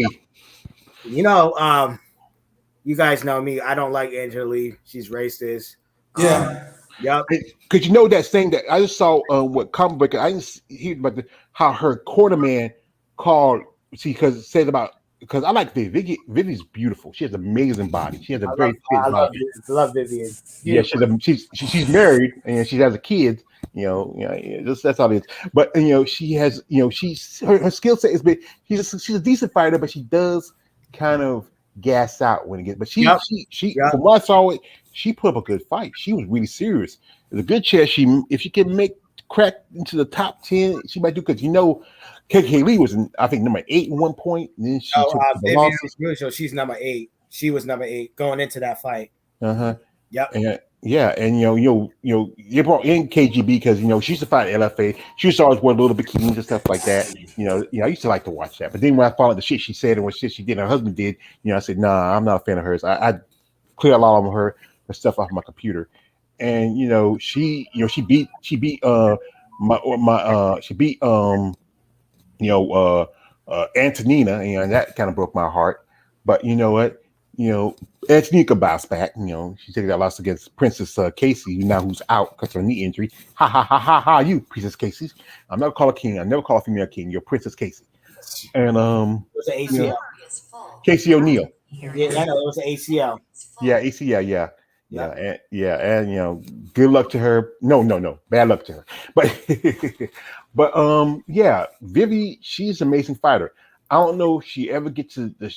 You guys know me. I don't like Angela Lee. She's racist. Yeah. Yep. Because that thing that I just saw what comic book, I didn't hear about how her cornerman called. See, because it said about because I like Vivi. Vivi's beautiful. She has an amazing body. She has a very fit body. I love Vivian. Yeah, she's married and she has a kid. That's all it is. But she has she's her skill set is big. She's a decent fighter, but she does kind of gas out when it gets. But she from what I saw, she put up a good fight. She was really serious. There's a good chance if she can crack into the top 10, she might do because KK Lee was I think number 8 at one point. And then she took the losses. So she's number 8. She was number 8 going into that fight. Uh-huh. Yep. And they brought in KGB because she's a fight LFA. She used to always wear little bikinis and stuff like that. I used to like to watch that. But then when I followed the shit she said and what shit she did, her husband did, I said, nah, I'm not a fan of hers. I clear a lot of her stuff off my computer. And she beat Antonina, and that kind of broke my heart. But you know what? Antonina could bounce back. She took that loss against Princess Casey, who's out because of her knee injury. Ha ha ha ha ha! You Princess Casey. I'm never call a king. I never call a female king. You're Princess Casey. And it was an ACL. Casey O'Neill. Yeah, I know it was an ACL. Yeah, ACL. Yeah. And good luck to her. No, bad luck to her. But Vivi, she's an amazing fighter. I don't know if she ever gets to the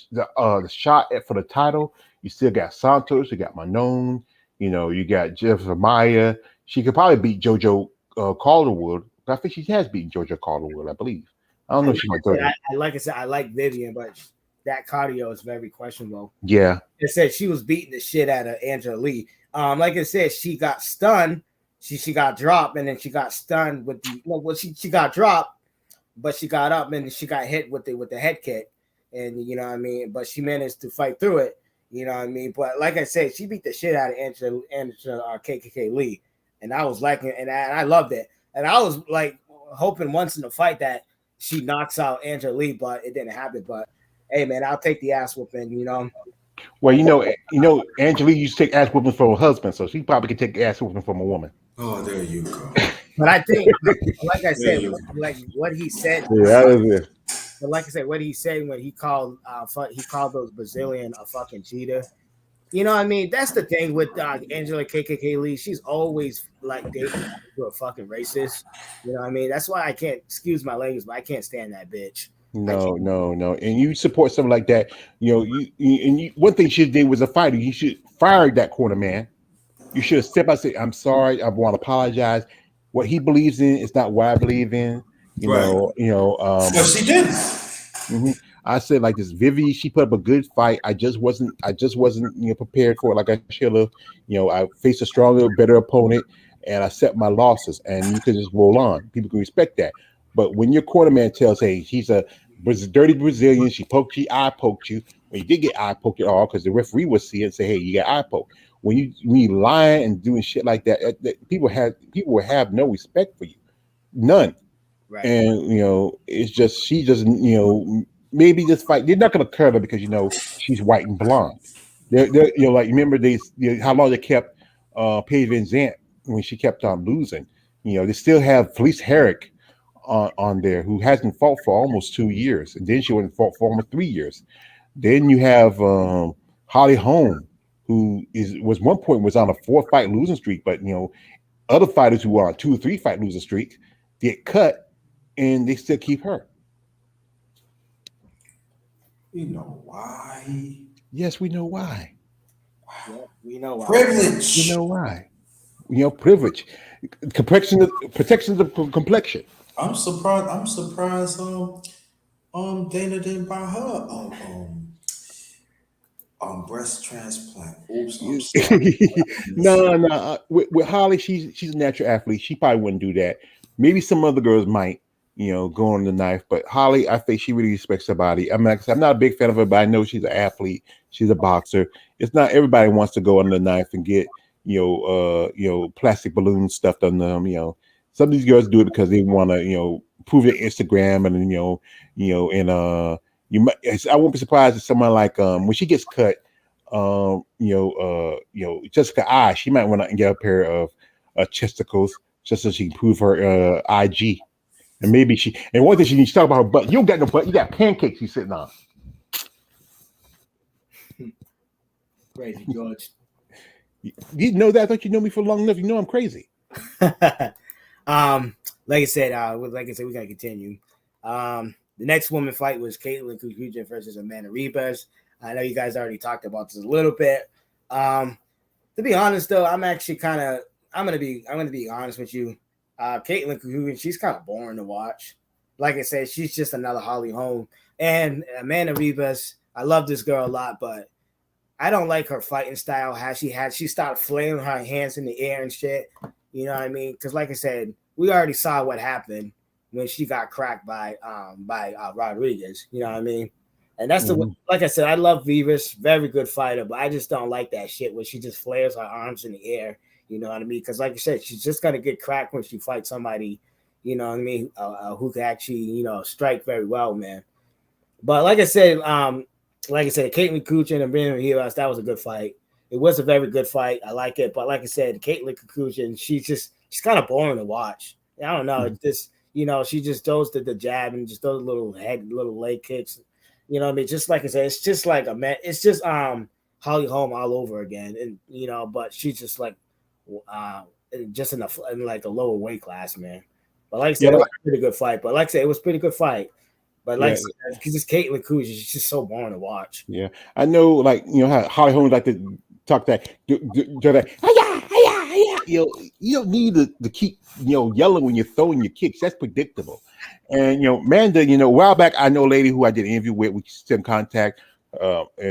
shot for the title. You still got Santos, you got Manon, you got Jeff Amaya. She could probably beat JoJo Calderwood. I think she has beaten JoJo Calderwood, I believe. I don't know if she might do it. Like I said, I like Vivian, but that cardio is very questionable. Yeah. It said she was beating the shit out of Angela Lee. Like I said, she got stunned. She got dropped, and then she got stunned with she got dropped, but she got up and she got hit with the head kick, and but she managed to fight through it, But like I said, she beat the shit out of Angela KKK Lee, and I was liking it, and I loved it, and I was like hoping once in the fight that she knocks out Angela Lee, but it didn't happen. But hey, man, I'll take the ass whooping, Well, Angela Lee used to take ass whooping from her husband, so she probably could take ass whooping from a woman. Oh, there you go. But I think, like I said, like what he said. Yeah, that is it. But like I said, what he said when he called those Brazilian a fucking cheater. That's the thing with Angela KKK Lee. She's always like dating to a fucking racist. That's why I can't, excuse my language, but I can't stand that bitch. No. And you support something like that. One thing she did was a fighter. You should fire that corner man. You should have stepped out and say, I'm sorry, I want to apologize. What he believes in is not what I believe in. Well, she did. Mm-hmm. I said like this, Vivi, she put up a good fight. I just wasn't prepared for it like I should have. I faced a stronger, better opponent, and I set my losses, and you could just roll on. People can respect that. But when your corner man tells, hey, he's a dirty Brazilian, she poked you, eye poked you. When you did get eye poked at all, because the referee would see it and say, hey, you got eye poked. When you lying and doing shit like that, people will have no respect for you, none. Right. And it's just she doesn't. Maybe this fight they're not going to curve her because she's white and blonde. They're like remember how long they kept Paige Van Zandt when she kept on losing. They still have Felice Herrick on there who hasn't fought for almost 2 years, and then she went and fought for almost 3 years. Then you have Holly Holm, who was one point was on a 4-fight losing streak, but other fighters who are on 2 or 3 fight losing streaks get cut, and they still keep her. You know why? Yes, we know why. Yeah, we know why. Privilege. You know why? Privilege. Protection of the complexion. I'm surprised. Dana didn't buy her breast transplant. Oops, I'm sorry. No. With Holly, she's a natural athlete. She probably wouldn't do that. Maybe some other girls might, go on the knife. But Holly, I think she really respects her body. I mean, like I said, I'm not a big fan of her, but I know she's an athlete. She's a boxer. It's not everybody wants to go under the knife and get, plastic balloons stuffed on them. Some of these girls do it because they want to, prove their Instagram and you might. I won't be surprised if someone like when she gets cut, Jessica I, she might want to get a pair of chesticles just so she can prove her IG. And maybe and one thing she needs to talk about her butt. You don't got no butt, you got pancakes you sitting on. Crazy, George. You know that? Don't you know me for long enough? You know I'm crazy. Like I said, we gotta continue. The next woman fight was Caitlin Kukujan versus Amanda Ribas. I know you guys already talked about this a little bit. To be honest, though, I'm gonna be honest with you. Caitlin Kukujan, she's kind of boring to watch. Like I said, she's just another Holly Holm. And Amanda Ribas, I love this girl a lot, but I don't like her fighting style. How she started flailing her hands in the air and shit. You know what I mean? Because like I said, we already saw what happened when she got cracked by Rodriguez. You know what I mean? And that's like I said, I love Rivas, very good fighter, but I just don't like that shit where she just flares her arms in the air. You know what I mean? Because like I said, she's just gonna get cracked when she fights somebody. You know what I mean? Who can actually strike very well, man. But like I said, Caitlin Kukujan and Brandon Rivas, that was a good fight. It was a very good fight. I like it. But like I said, Caitlin Kukujan, she's kind of boring to watch. I don't know. It's just, she just does the jab and just those little leg kicks. You know what I mean? Just like I said, it's just like it's just Holly Holm all over again. And but she's just like just in like a lower weight class, man. But like I said, it was a pretty good fight. But like I said, it was a pretty good fight. But like, because it's Caitlin Kukujan, she's just so boring to watch. Yeah, I know. Like how Holly Holm like to talk that. Do that. You don't need to keep yelling when you're throwing your kicks. That's predictable. And Amanda, a while back, I know a lady who I did an interview with. We still in contact.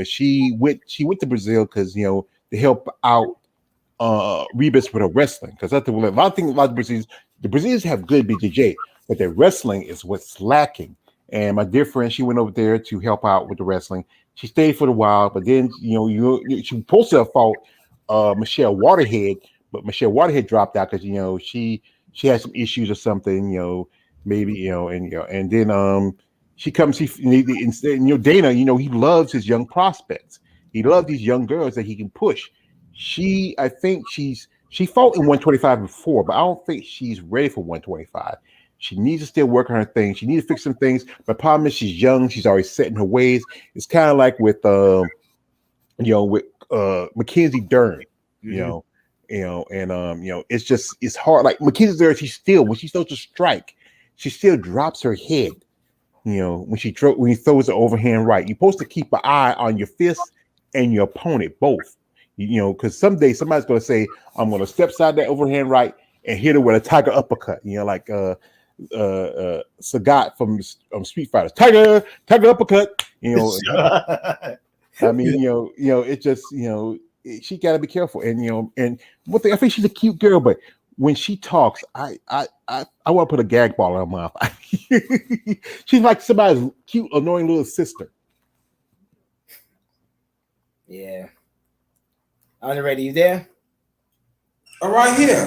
She went to Brazil because to help out Rebus with her wrestling, because that's a lot of the Brazilians have good BJJ, but their wrestling is what's lacking. And my dear friend, she went over there to help out with the wrestling. She stayed for a while, but then she supposed to have fought Michelle Waterhead, but Michelle Waterhead dropped out because she had some issues or something, maybe and then she comes instead Dana, he loves his young prospects. He loves these young girls that he can push. I think she fought in 125 before, but I don't think she's ready for 125. She needs to still work on her things. She needs to fix some things. But the problem is she's young. She's already set in her ways. It's kind of like with Mackenzie Dern, and it's hard. Like Mackenzie Dern, when she starts to strike, she still drops her head. When he throws the overhand right, you're supposed to keep an eye on your fist and your opponent both. Because someday somebody's going to say, "I'm going to step side that overhand right and hit her with a tiger uppercut." Like Sagat from Street Fighters, tiger uppercut. I mean, it just she got to be careful. And one thing, I think she's a cute girl, but when she talks, I want to put a gag ball in her mouth. She's like somebody's cute, annoying little sister. Yeah. Underrated, you there? I'm right here.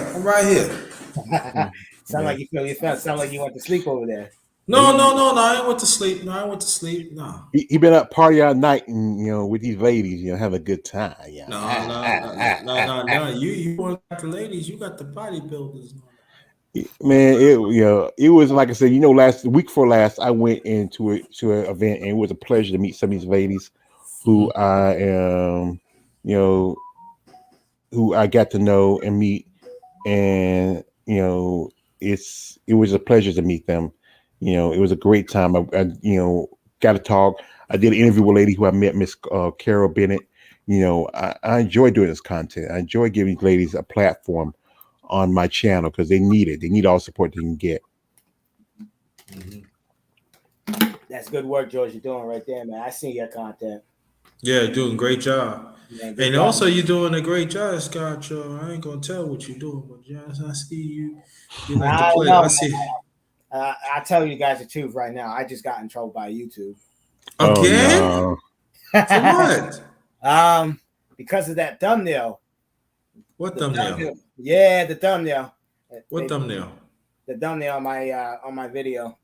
Sound like you went to sleep over there. No, I ain't went to sleep. No. He been up party all night and with these ladies, have a good time. Yeah. No. You want the ladies, you got the bodybuilders. Man, it was like I said, last week before last, I went to an event and it was a pleasure to meet some of these ladies who I am, who I got to know and meet, and it was a pleasure to meet them. It was a great time. I got to talk. I did an interview with a lady who I met, Miss Carol Bennett. I enjoy doing this content. I enjoy giving ladies a platform on my channel because they need it. They need all the support they can get. Mm-hmm. That's good work, George. You're doing right there, man. I see your content. Yeah, doing great job. Man, good And job. also, you're doing a great job, Scott. Yo, I ain't gonna tell what you're doing, but yes, I see you. You like to I don't play. know, I man. see. I tell you guys the truth right now. I just got in trouble by YouTube. Oh Again? no. For what? Because of that thumbnail. What The thumbnail? Yeah, the thumbnail. What thumbnail? The thumbnail on my video.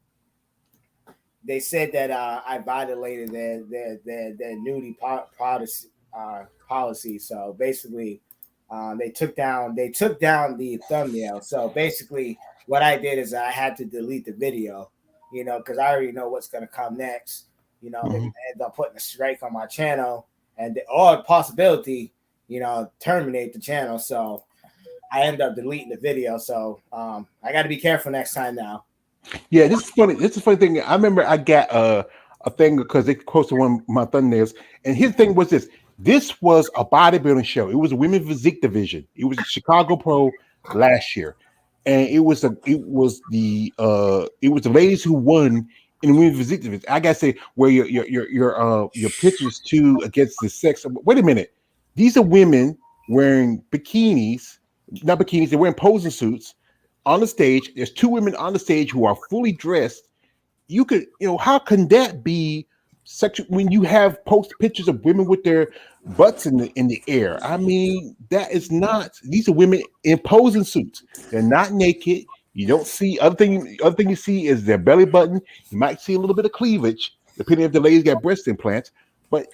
They said that I violated their nudity policy. So basically, they took down the thumbnail. So basically, what I did is I had to delete the video, because I already know what's gonna come next. They're gonna end up putting a strike on my channel, and or possibility, terminate the channel. So I end up deleting the video. So I got to be careful next time now. Yeah, this is funny. This is a funny thing. I remember I got a thing because they posted one of my thumbnails, and his thing was this. This was a bodybuilding show. It was a women's physique division. It was Chicago Pro last year, and it was the ladies who won in the women's physique division. I gotta say, where your pictures too against the sex. Wait a minute, these are women wearing bikinis, not bikinis. They're wearing posing suits on the stage. There's two women on the stage who are fully dressed. You could, how can that be sexual when you have post pictures of women with their butts in the air? I mean, that is not. These are women in posing suits. They're not naked. You don't see other thing you see is their belly button. You might see a little bit of cleavage, depending if the ladies got breast implants. But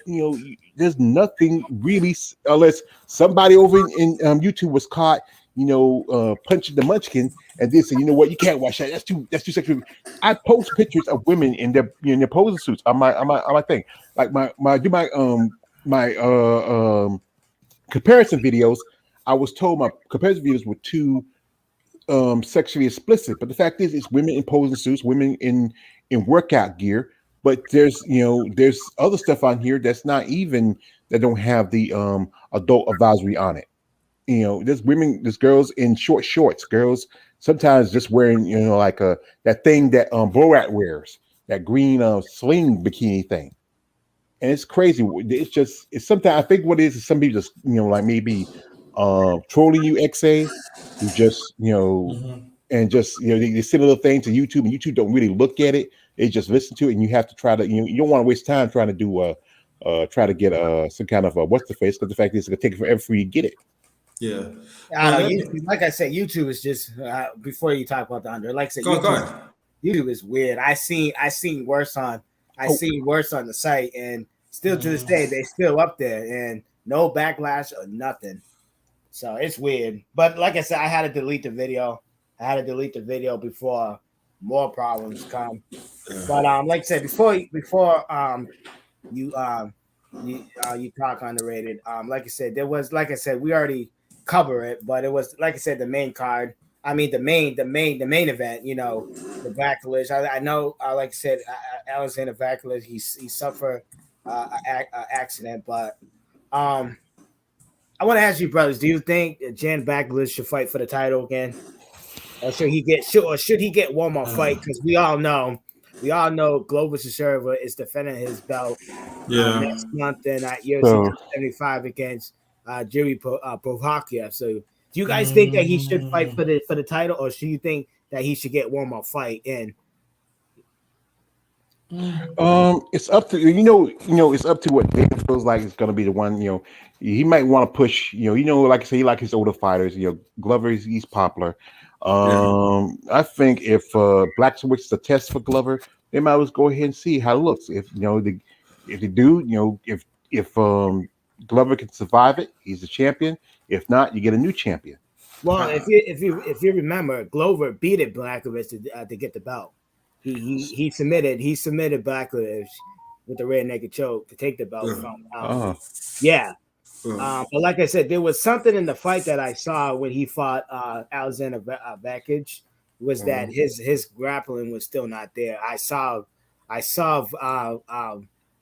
there's nothing really, unless somebody over in YouTube was caught, punching the munchkin, and they say, you know what, you can't watch that. That's too sexual. I post pictures of women in their posing suits on my thing. Like my comparison videos. I was told my comparison videos were too sexually explicit, but the fact is, it's women in posing suits, women in workout gear. But there's other stuff on here that's not even that don't have the adult advisory on it. There's girls in short shorts, girls sometimes just wearing, like that thing that Borat wears, that green sling bikini thing. And it's crazy. It's sometimes I think what it is some people just, like maybe trolling you, XA, who just, Mm-hmm. and just, they send a little thing to YouTube, and YouTube don't really look at it. They just listen to it, and you have to try to, you don't want to waste time trying to do try to get some kind of what's the face, because the fact is it's gonna take it forever for you to get it. Yeah. I don't know. YouTube, like I said, YouTube is just before you talk about the under. Like I said, YouTube is weird. I seen worse on the site, and still to this day they still up there, and no backlash or nothing. So it's weird. But like I said, I had to delete the video. Before more problems come. But like I said, before you talk underrated. Like I said, we already cover it, but it was like I said, the main card. I mean, the main event. The backlash. I know. Like I said, Alexander Backlash. He suffered an accident, but I want to ask you, brothers. Do you think Jan Backlash should fight for the title again, or should he get one more fight? Because we all know Glover Teixeira is defending his belt next month and at UFC 275 against Jiri Prohakia. So, do you guys think that he should fight for the title, or should you think that he should get one more fight in? It's up to it's up to what David feels like it's gonna be the one. He might want to push. Like I say, he like his older fighters. Glover, he's popular. I think if Blackwood is a test for Glover, they might as well go ahead and see how it looks. If they do, if Glover can survive it, he's a champion. If not, you get a new champion. Well, if you remember, Glover beat Blachowicz to get the belt. He submitted Blachowicz with the rear naked choke to take the belt from. But like I said, there was something in the fight that I saw when he fought Alexander Vakic was that his grappling was still not there. I saw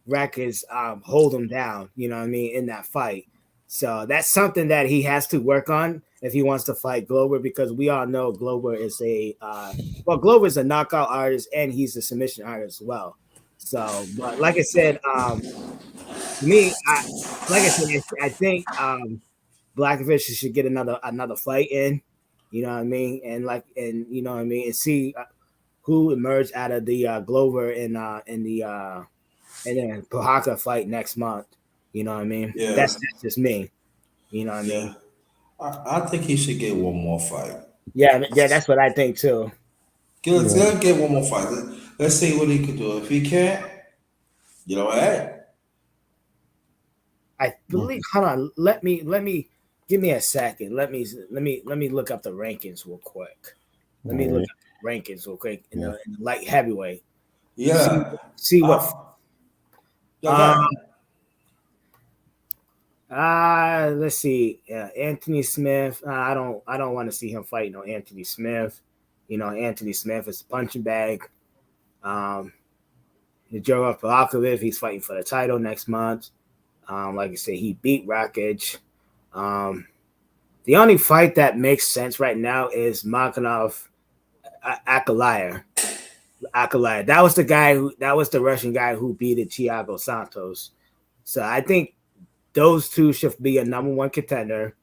Vakic hold him down, in that fight. So that's something that he has to work on if he wants to fight Glover, because we all know Glover is Glover's a knockout artist and he's a submission artist as well. So, but like I said, me, like I said, I think Blackovic should get another fight in. You know what I mean, and you know what I mean, and see who emerged out of the Glover and then Pahaka fight next month. You know what I mean? Yeah, That's just me. You know what I yeah. mean? I think he should get one more fight. Yeah, that's what I think too. Let him get one more fight. Let's see what he can do. If he can't, hey, I believe. Hold on. Let me give me a second. Let me look up the rankings real quick. Let me look Right. up the rankings real quick Yeah. in the light heavyweight. See yeah. see what. Yeah, Um. that. Let's see. Anthony Smith. I don't want to see him fight no Anthony Smith. You know, Anthony Smith is a punching bag. Um, Joe Palakovic, he's fighting for the title next month. Like I said, he beat Rakic. Um, the only fight that makes sense right now is Makanov Akalaya. Akalaya. That was the guy that was the Russian guy who beat Thiago Santos. So I think those two should be a number one contender,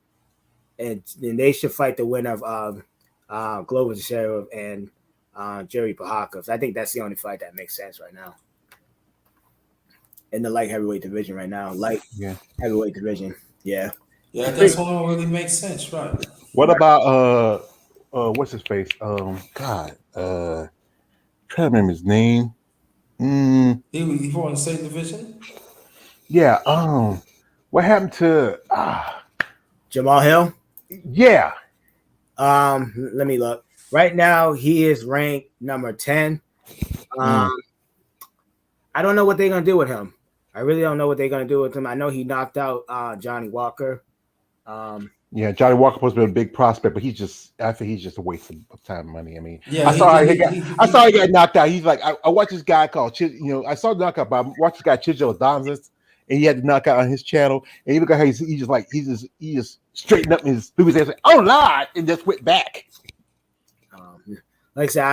and then they should fight the winner of Glover Sheriff and Jerry Pahakov. I think that's the only fight that makes sense right now in the light heavyweight division right now. Light heavyweight division. Yeah. Yeah, that's one that really makes sense, right? What about what's his face? God, trying to remember his name. He fought in the same division. Yeah. What happened to Jamal Hill? Yeah. Let me look. Right now, he is ranked number 10. I don't know what they're gonna do with him. I really don't know what they're gonna do with him. I know he knocked out Johnny Walker. Yeah, Johnny Walker supposed to be a big prospect, but I think he's just a waste of time and money. I mean, Yeah, I saw he got knocked out. He's like, I watched this guy called I saw the knockout, but I watched this guy Chijo Donzis, and he had the knockout on his channel. And you look at how he just straightened up his movie and said, "Oh Lord," and just went back. Like I said,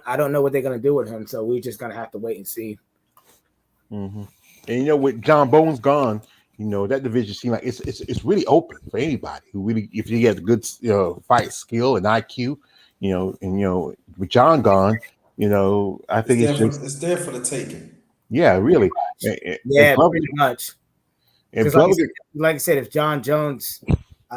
I don't know what they're gonna do with him, so we're just gonna have to wait and see. Mm-hmm. And with John Bones gone, that division seems like it's really open for anybody who really, if he has a good fight skill and IQ, with John gone, I think it's there for the taking. Yeah, really. Yeah, pretty much. And like I said, if John Jones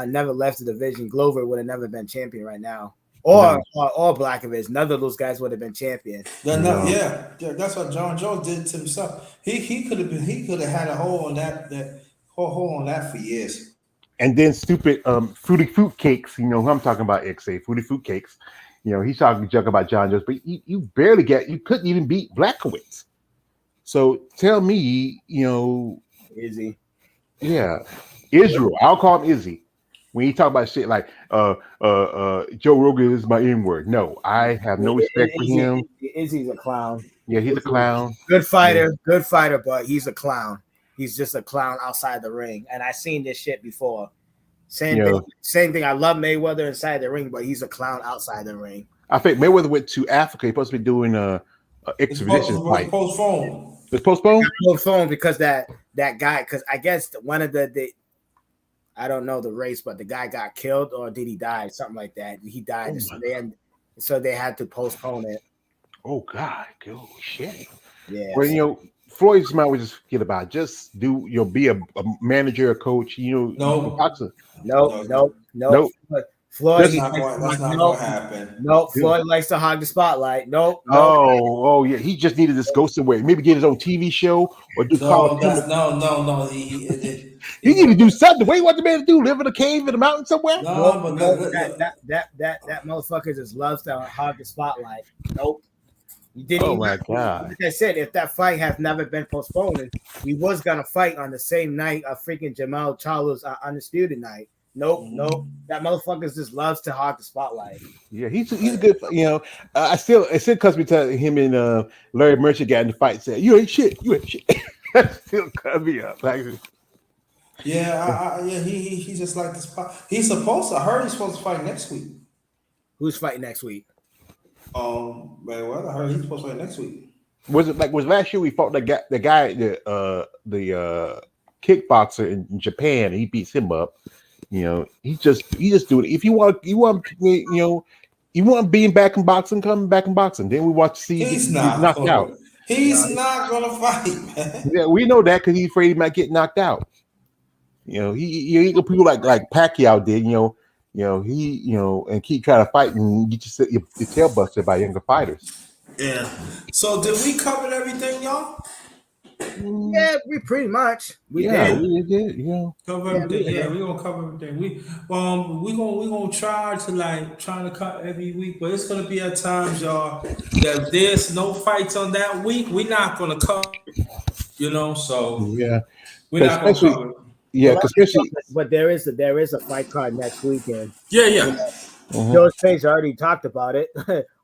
never left the division, Glover would have never been champion right now. Or Blackovic, none of those guys would have been champion. Yeah, that's what John Jones did to himself. He could have had a hole on that for years. And then stupid fruity fruit cakes, who I'm talking about, XA fruity fruit cakes. He's talking junk about John Jones, but you couldn't even beat Blackovic. So tell me, Izzy. Yeah, Israel. I'll call him Izzy. When he talk about shit like Joe Rogan is my N-word. No, I have no respect for him. Izzy's a clown. Yeah, he's a clown. Good fighter, but he's a clown. He's just a clown outside the ring. And I've seen this shit before. Same thing. I love Mayweather inside the ring, but he's a clown outside the ring. I think Mayweather went to Africa. He's supposed to be doing a exhibition fight. Postponed. It's postponed? Postponed because that guy, because I guess one of the I don't know the race, but the guy got killed or did he die? Something like that. He died. So they had to postpone it. Oh God. Oh shit. Yeah. Well, Floyd's might just forget about it. Just be a manager, a coach, No. boxer. No. Floyd, that's not going to happen. No, Floyd likes to hog the spotlight. No. Oh yeah. He just needed to go somewhere. Maybe get his own TV show or do No. He need to do something. What do you want the man to do? Live in a cave in a mountain somewhere? No, that motherfucker just loves to hog the spotlight. Nope. You didn't. Oh my God! Like I said, if that fight has never been postponed, he was gonna fight on the same night of freaking Jamal Charlo's Undisputed night. Nope. That motherfucker just loves to hog the spotlight. Yeah, he's a good. It still cuts me to him and Larry Merchant got in the fight. Said, "You ain't shit. You ain't shit." That still cut me up. Like, he just like the spot. I heard he's supposed to fight next week. Who's fighting next week? Mayweather. I heard he's supposed to fight next week. Was last year we fought the guy the kickboxer in Japan? He beats him up. You know, he just do it. If you want being back in boxing, come back in boxing. Then we watch see He's he's not knocked out. gonna. He's not gonna fight, man. Yeah, we know that because he's afraid he might get knocked out. You know, he people like Pacquiao did. You know, he and keep trying to fight and get your tail busted by younger fighters. Yeah. So did we cover everything, y'all? Yeah, we pretty much We did. Cover everything. Yeah, we're gonna cover everything. We gonna try to cut every week, but it's gonna be at times, y'all, that there's no fights on that week. We're not gonna cover. So yeah, we're not gonna cover. Yeah, especially. But there is a fight card next weekend. Yeah. George Page already talked about it.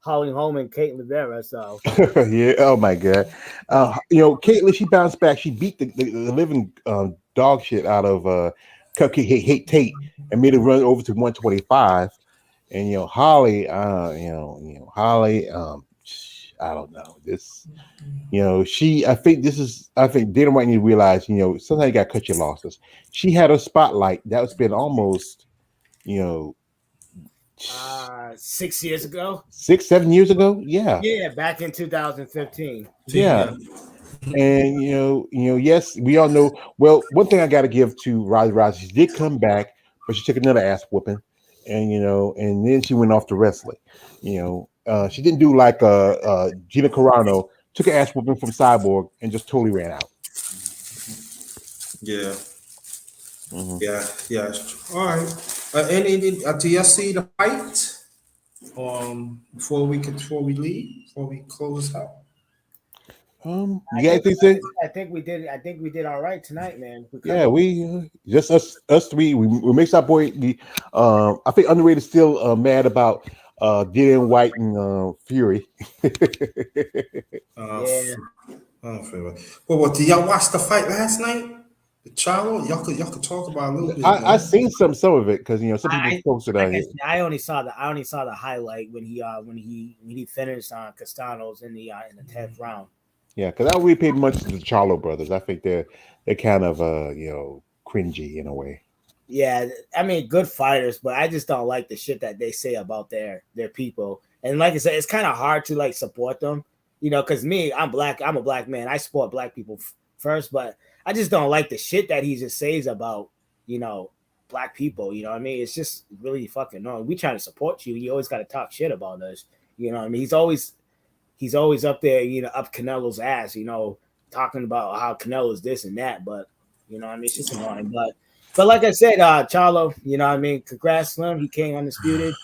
Holly Holm and Kate Rivera. So yeah. Oh my God. Caitlin, she bounced back. She beat the living dog shit out of Cupcake Tate and made it run over to 125. And Holly, Holly, I don't know this. I think Dana White need to realize, sometimes you got to cut your losses. She had a spotlight that's been almost, 6 years ago, 7 years ago. Yeah, back in 2015. Yeah. And yes, we all know. Well, one thing I got to give to Rousey, she did come back, but she took another ass whooping, and and then she went off to wrestling. She didn't do like Gina Carano, took an ass whooping from Cyborg and just totally ran out. Yeah. Mm-hmm. Yeah. All right. Do y'all see the fight? Before we close out. I think we did all right tonight, man. We just us three. We mixed our boy. I think Underrated still mad about Dillian White and Fury. Well, did y'all watch the fight last night? The Charlo? Y'all could talk about a little bit. I seen some of it because some people posted on it. I only saw the highlight when he finished on Castanos in the 10th round. Yeah, because I don't really pay much to the Charlo brothers. I think they're kind of cringy in a way. Yeah, I mean, good fighters, but I just don't like the shit that they say about their people. And like I said, it's kind of hard to support them, because me, I'm black. I'm a black man. I support black people first, but I just don't like the shit that he just says about, black people. You know what I mean? It's just really fucking annoying. We trying to support you. You always got to talk shit about us. You know what I mean? He's always up there, up Canelo's ass, talking about how Canelo's this and that. But, I mean, it's just annoying. But like I said, Charlo, what I mean? Congrats, Slim. He came undisputed.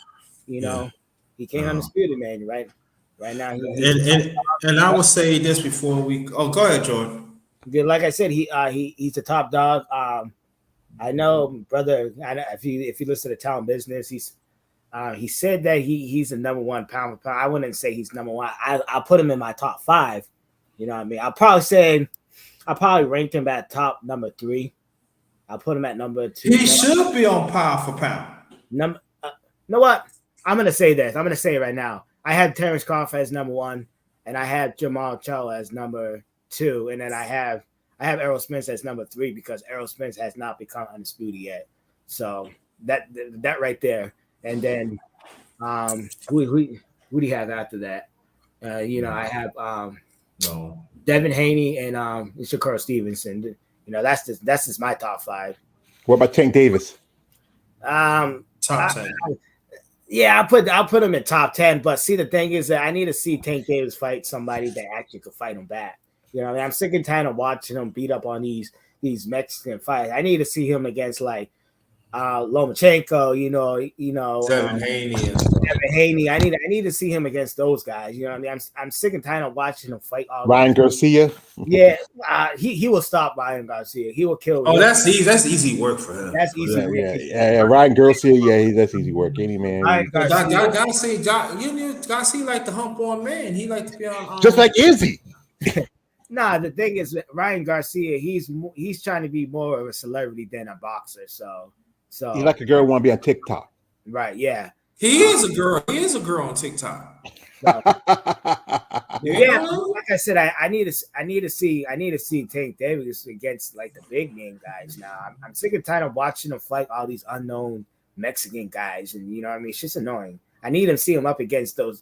He came undisputed, man. Right now. And I will say this before we. Oh, go ahead, Jordan. Like I said, he's the top dog. I know, brother. If you listen to Town Business, he said that he's the number one pound for pound. I wouldn't say he's number one. I'll put him in my top 5. You know what I mean? I'll probably rank him at top number 3. I'll put him at number 2. He should be on pound for pound. You know what? I'm gonna say this. I'm gonna say it right now. I had Terrence Crawford as number 1, and I had Jamal Charlo as number 2, and then I have Errol Spence as number 3 because Errol Spence has not become undisputed yet. So that right there. And then who do you have after that? I have Devin Haney and Shakur Stevenson. That's just my top 5. What about Tank Davis? Top 10. I'll put him in top 10. But see, the thing is that I need to see Tank Davis fight somebody that actually could fight him back. I'm sick and tired of watching him beat up on these Mexican fights. I need to see him against Lomachenko, Devin Haney. I need to see him against those guys. You know what I mean? I'm sick and tired of watching him fight all Ryan Garcia. Yeah, he will stop Ryan Garcia. He will kill. Oh, that's easy. That's easy work for him. That's easy. Yeah. Ryan Garcia. Yeah, that's easy work. Any man. Gotta see like the hump on man. He like to be on. Just like Izzy. Nah, the thing is, Ryan Garcia, he's trying to be more of a celebrity than a boxer. So he's like a girl who want to be on TikTok. Right? Yeah. He is a girl. He is a girl on TikTok. Yeah, like I said, I need to see Tank Davis against like the big name guys. Now I'm sick and tired of watching him fight all these unknown Mexican guys, and you know what I mean. It's just annoying. I need to see him up against the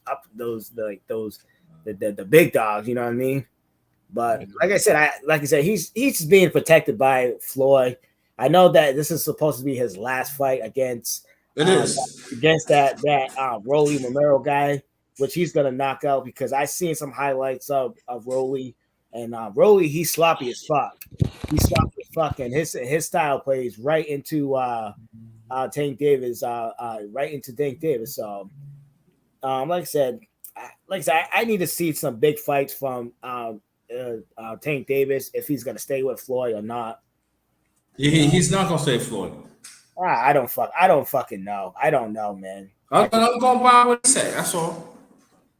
big dogs. You know what I mean. But like I said, he's being protected by Floyd. I know that this is supposed to be his last fight against that Rolly Romero guy, which he's gonna knock out because I seen some highlights of Rolly, and Rolly, he's sloppy as fuck. He's sloppy as fuck, and his style plays right into Tank Davis, right into Tank Davis. So, like I said, I need to see some big fights from Tank Davis if he's gonna stay with Floyd or not. He's not gonna stay Floyd. I don't fucking know. I don't know, man. I'm going by what he said. That's all.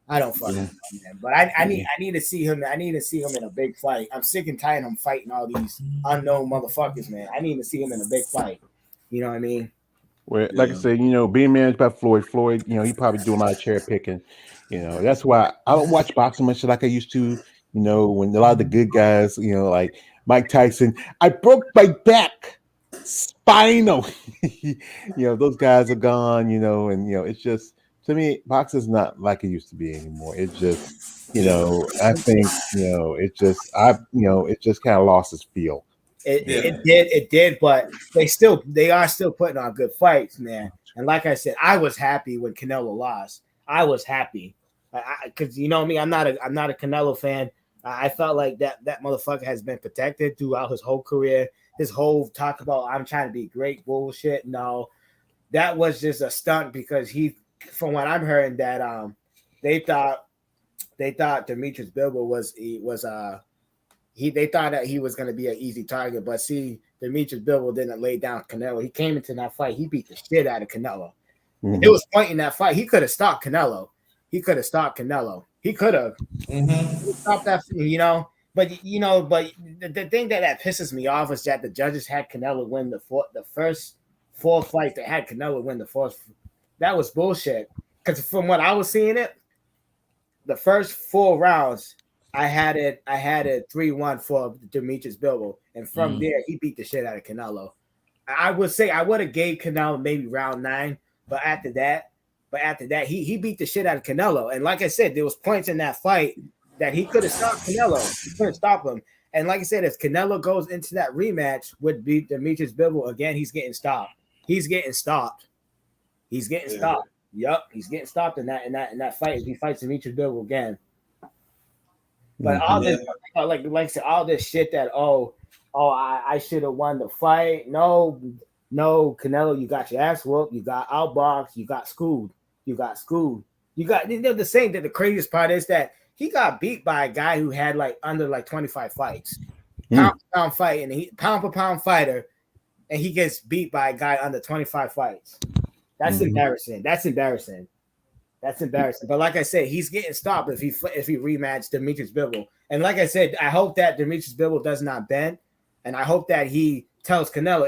I don't fucking know, man. But I need to see him. I need to see him in a big fight. I'm sick and tired of him fighting all these unknown motherfuckers, man. I need to see him in a big fight. You know what I mean? Well, like I said, being managed by Floyd, he probably doing a lot of cherry picking. That's why I don't watch boxing much like I used to. When a lot of the good guys, like Mike Tyson, I broke my back, spinal. Those guys are gone. And it's just, to me, boxing's not like it used to be anymore. It's just, I think, it just kind of lost its feel. It did, but they are still putting on good fights, man. And like I said, I was happy when Canelo lost. I was happy because you know me, I'm not a Canelo fan. I felt like that motherfucker has been protected throughout his whole career. His whole talk about I'm trying to be great bullshit. No, that was just a stunt because from what I'm hearing, that they thought Demetrius Bivol they thought that he was going to be an easy target, but see, Demetrius Bivol didn't lay down Canelo. He came into that fight, he beat the shit out of Canelo. Mm-hmm. It was a point in that fight he could have stopped Canelo. He could have stopped that, But the thing that pisses me off is that the judges had Canelo win the first 4 fights. They had Canelo win the fourth. That was bullshit. Because from what I was seeing the first 4 rounds, I had it 3-1 for Demetrius Bivol, and from there he beat the shit out of Canelo. I would say I would have gave Canelo maybe round 9, but after that he beat the shit out of Canelo. And like I said, there was points in that fight that he could have stopped Canelo. He couldn't stop him. And like I said, if Canelo goes into that rematch with Demetrius Bivol again, he's getting stopped. Yep, he's getting stopped in that fight if he fights Demetrius Bivol again. But all this, like I said, all this shit that I should have won the fight. No, Canelo, you got your ass whooped. You got outboxed. You got schooled. The same. That the craziest part is that he got beat by a guy who had under 25 fights, pound for pound fight, and he pound for pound fighter, and he gets beat by a guy under 25 fights. That's embarrassing. That's embarrassing. But like I said, he's getting stopped if he rematches Demetrius Bivol. And like I said, I hope that Demetrius Bivol does not bend, and I hope that he tells Canelo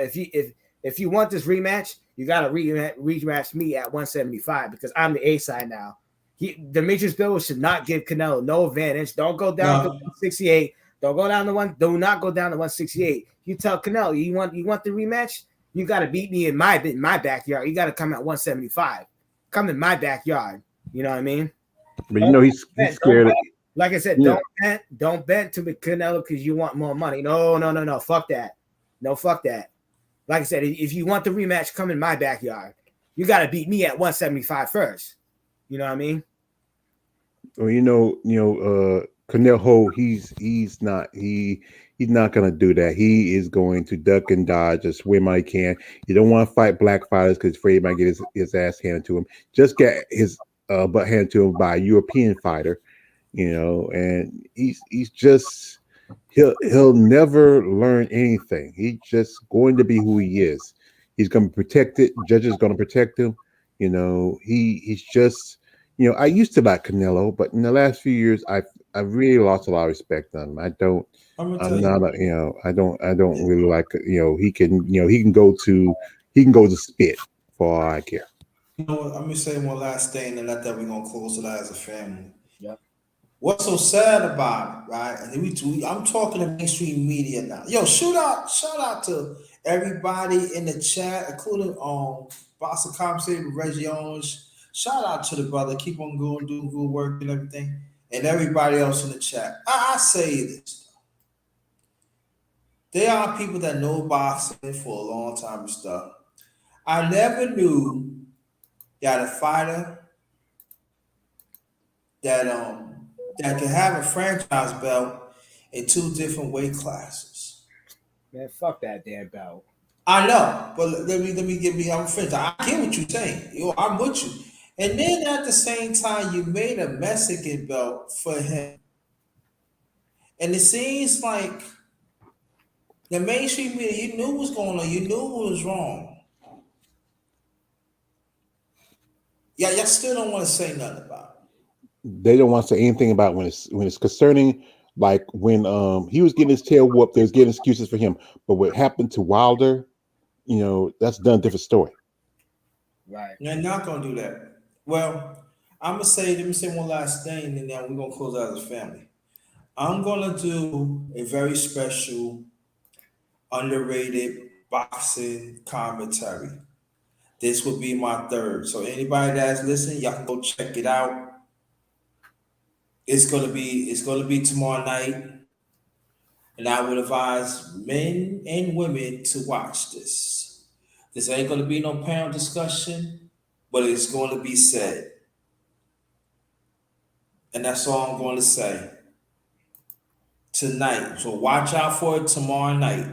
if you want this rematch, you got to rematch me at 175 because I'm the A side now. Demetrius Bivol should not give Canelo no advantage. Don't go down to 168. Don't go down to one. Do not go down to 168. You tell Canelo you want the rematch. You got to beat me in my backyard. You got to come at 175. Come in my backyard. You know what I mean? But he's scared. Like I said, don't bet to Canelo because you want more money. No. Fuck that. No, fuck that. Like I said, if you want the rematch, come in my backyard. You got to beat me at 175 first. You know what I mean? Well, Canelo, he's not gonna do that. He is going to duck and dodge as swim he can. You don't want to fight black fighters because afraid he might get his ass handed to him. Just get his butt handed to him by a European fighter, and he's just he'll never learn anything. He's just going to be who he is. He's going to protect it. Judges going to protect him. He's just. I used to like Canelo, but in the last few years, I've really lost a lot of respect on him. I don't really like. He can go to spit for all I care. Let me say one last thing, and that we're gonna close it out as a family. Yep. What's so sad about it, right? And I'm talking to mainstream media now. Yo, shout out to everybody in the chat, including Boston Conversation with Reggie Owens. Shout out to the brother. Keep on going, doing good work and everything. And everybody else in the chat. I say this. There are people that know boxing for a long time and stuff. I never knew that a fighter that can have a franchise belt in two different weight classes. Man, fuck that damn belt. I know, but let me give me. I'm finished. I get what you're saying. Yo, I'm with you. And then at the same time, you made a Mexican belt for him, and it seems like the mainstream media, you knew what was going on. You knew what was wrong. Yeah, y'all still don't want to say nothing about it. They don't want to say anything about when it's concerning, like when he was getting his tail whooped. There's getting excuses for him, but what happened to Wilder, that's done a different story. Right. They're not gonna do that. Well, let me say one last thing, and then we're gonna close out as a family. I'm gonna do a very special, underrated boxing commentary. This will be my third. So anybody that's listening, y'all can go check it out. It's gonna be tomorrow night, and I would advise men and women to watch this. This ain't gonna be no panel discussion, but it's going to be said. And that's all I'm going to say tonight. So watch out for it tomorrow night.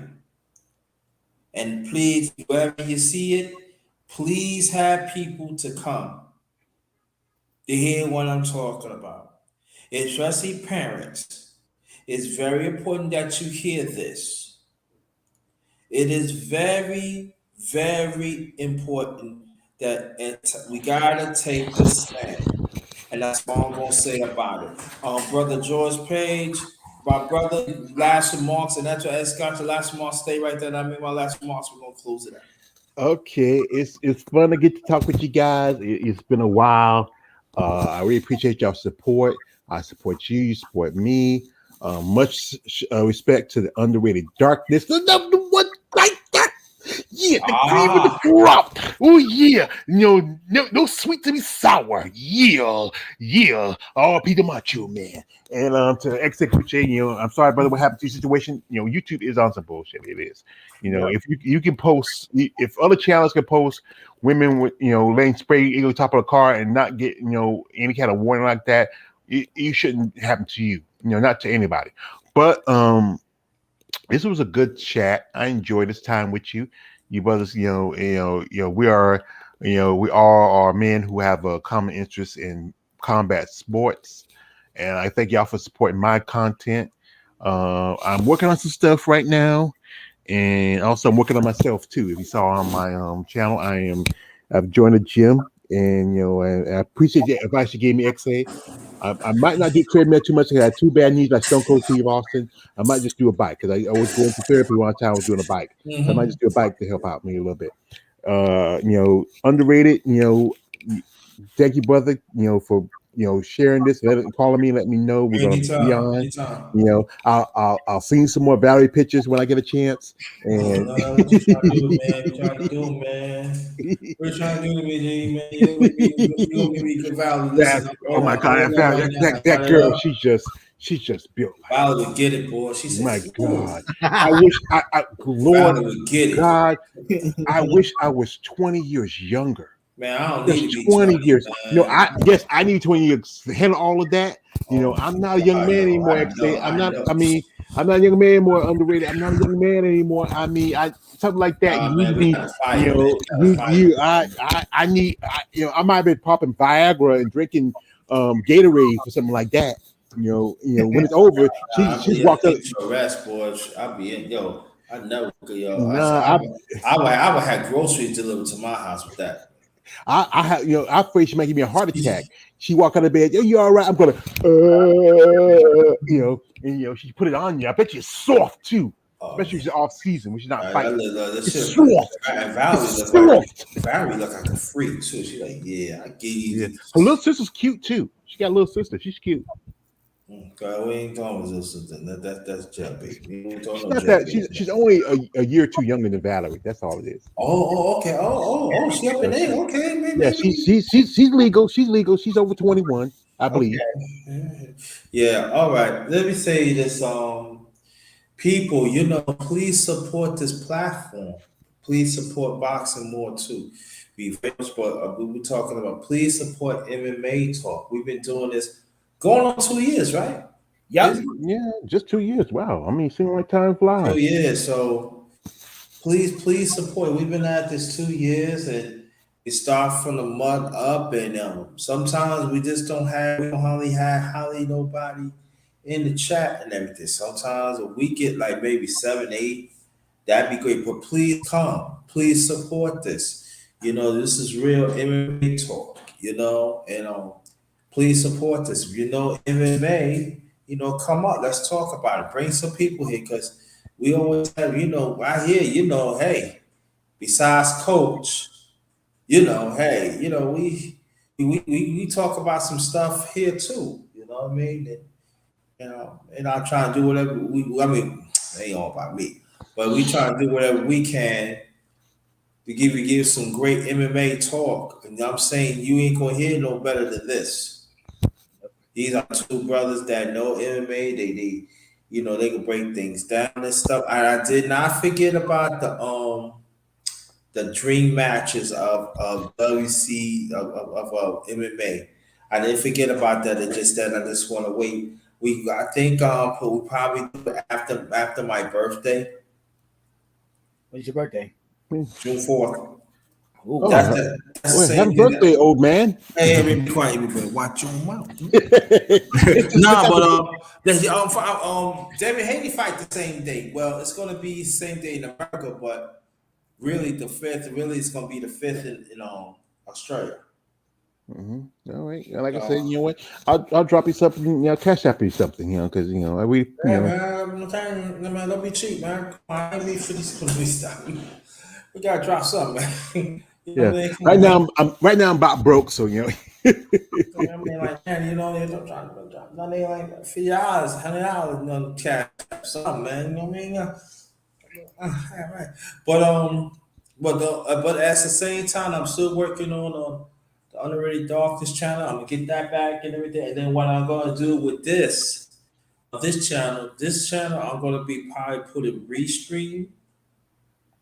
And please, wherever you see it, please have people to come to hear what I'm talking about. Especially parents. It's very important that you hear this. It is very, very important that we gotta take the stand. And that's all I'm gonna say about it. Brother George Page, my brother, last remarks, and that's what Scott, your last remarks, stay right there. I mean, my last remarks, we're gonna close it out. Okay, it's fun to get to talk with you guys. It's been a while. I really appreciate y'all support. I support you. You support me. Much respect to the underrated darkness. The one like that. Yeah, the cream of the crop. Oh yeah, no sweet to be sour. Yeah. Oh, Peter Macho Man. And to execute, I'm sorry, brother, what happened to your situation? YouTube is on some bullshit. It is. If you can post, if other channels can post women with laying spray on top of a car and not get any kind of warning like that, it shouldn't happen to you. Not to anybody. But this was a good chat. I enjoyed this time with you. You brothers, we are men who have a common interest in combat sports, and I thank y'all for supporting my content. I'm working on some stuff right now, and also I'm working on myself too. If you saw on my channel, I've joined a gym, and and I appreciate the advice you gave me, XA. I might not do treadmill too much because I had two bad knees like Stone Cold Steve Austin. I might just do a bike because I was going to therapy one time. I was doing a bike, so I might just do a bike to help out me a little bit. Underrated. Thank you, brother. For sharing this, calling me, let me know. We're going to be on. Anytime. I'll see some more Valerie pictures when I get a chance. And What you trying to do, man? We're trying to do, man. We're trying to do, man. You gonna give me Valerie? Listen, oh my God, that girl, she's just built like Valerie would get it, boy. She said, my God. I wish Lord Valerie would get it. God, I wish I was 20 years younger. Man, I don't Just need to be 20 years. Man. I need 20 years to handle all of that. I'm not a young man anymore. I'm not a young man anymore, underrated. I'm not a young man anymore. Something like that. You need to be, I need, I might have been popping Viagra and drinking Gatorade for something like that. When it's over, she's walked up. Rest, boy. I'll be in, I never could, I would have groceries delivered to my house with that. I have, I'm afraid she might give me a heart attack. She walk out of bed, you all right? I'm gonna, she put it on you. I bet you're soft too, especially if she's off season, when she's not fighting. It's soft. Valerie look like a freak too. She's like, yeah, I get you. Yeah. Her little sister's cute too. She got a little sister. She's cute. Okay, we ain't talking about this. That's jail bait. We ain't She's talking no not jail that. bait. She's only a year too younger than Valerie. That's all it is. Okay. She up in there. Okay, Yeah, maybe. she's legal. She's legal. She's over 21, I believe. Okay. Yeah. All right. Let me say this. People, please support this platform. Please support boxing more too. Be famous, but we were talking about please support MMA talk. We've been doing this going on 2 years, right? Yep. Is it? Yeah, just 2 years. Wow. I mean, it seems like time two flies. years. So please support. We've been at this 2 years, and we start from the mud up. And sometimes we just we don't hardly nobody in the chat and everything. Sometimes we get like maybe 7, 8. That'd be great. But please come. Please support this. This is real MMA talk. And please support this. If you know MMA, come up. Let's talk about it. Bring some people here because we always have, right here, hey, besides coach, hey, we talk about some stuff here too. You know what I mean? And I try to do whatever I mean, it ain't all about me, but we try to do whatever we can to give some great MMA talk. And I'm saying you ain't gonna hear no better than this. These are two brothers that know MMA. They can break things down and stuff. I did not forget about the dream matches of WC of MMA. I didn't forget about that. It's just that I just want to wait. I think we probably do it after my birthday, When's your birthday? June 4th. Ooh. That's Oh, the well, same happy day birthday, that. old man. Hey, be quiet. You better watch your mouth. It's the Nah, but second. David Haney fight the same day. Well, it's gonna be same day in America, but really the fifth. Really, it's gonna be the fifth in Australia. All right. Like I said, Uh, you know what? I'll drop you something. Cash app you something. Because yeah, man. I'm telling you, man, don't be cheap, man. I ain't need for these stuff. We gotta drop something, man. You know Yeah. what I mean? Come Right on, now, man. right now I'm about broke. So I mean, like, man, I'm trying to drop nothing like $50, $100, cash, something, man. You know what I mean? Yeah, right. But but at the same time, I'm still working on the Underrated Darkness channel. I'm gonna get that back and everything. And then what I'm gonna do with this channel, I'm gonna be probably putting restream,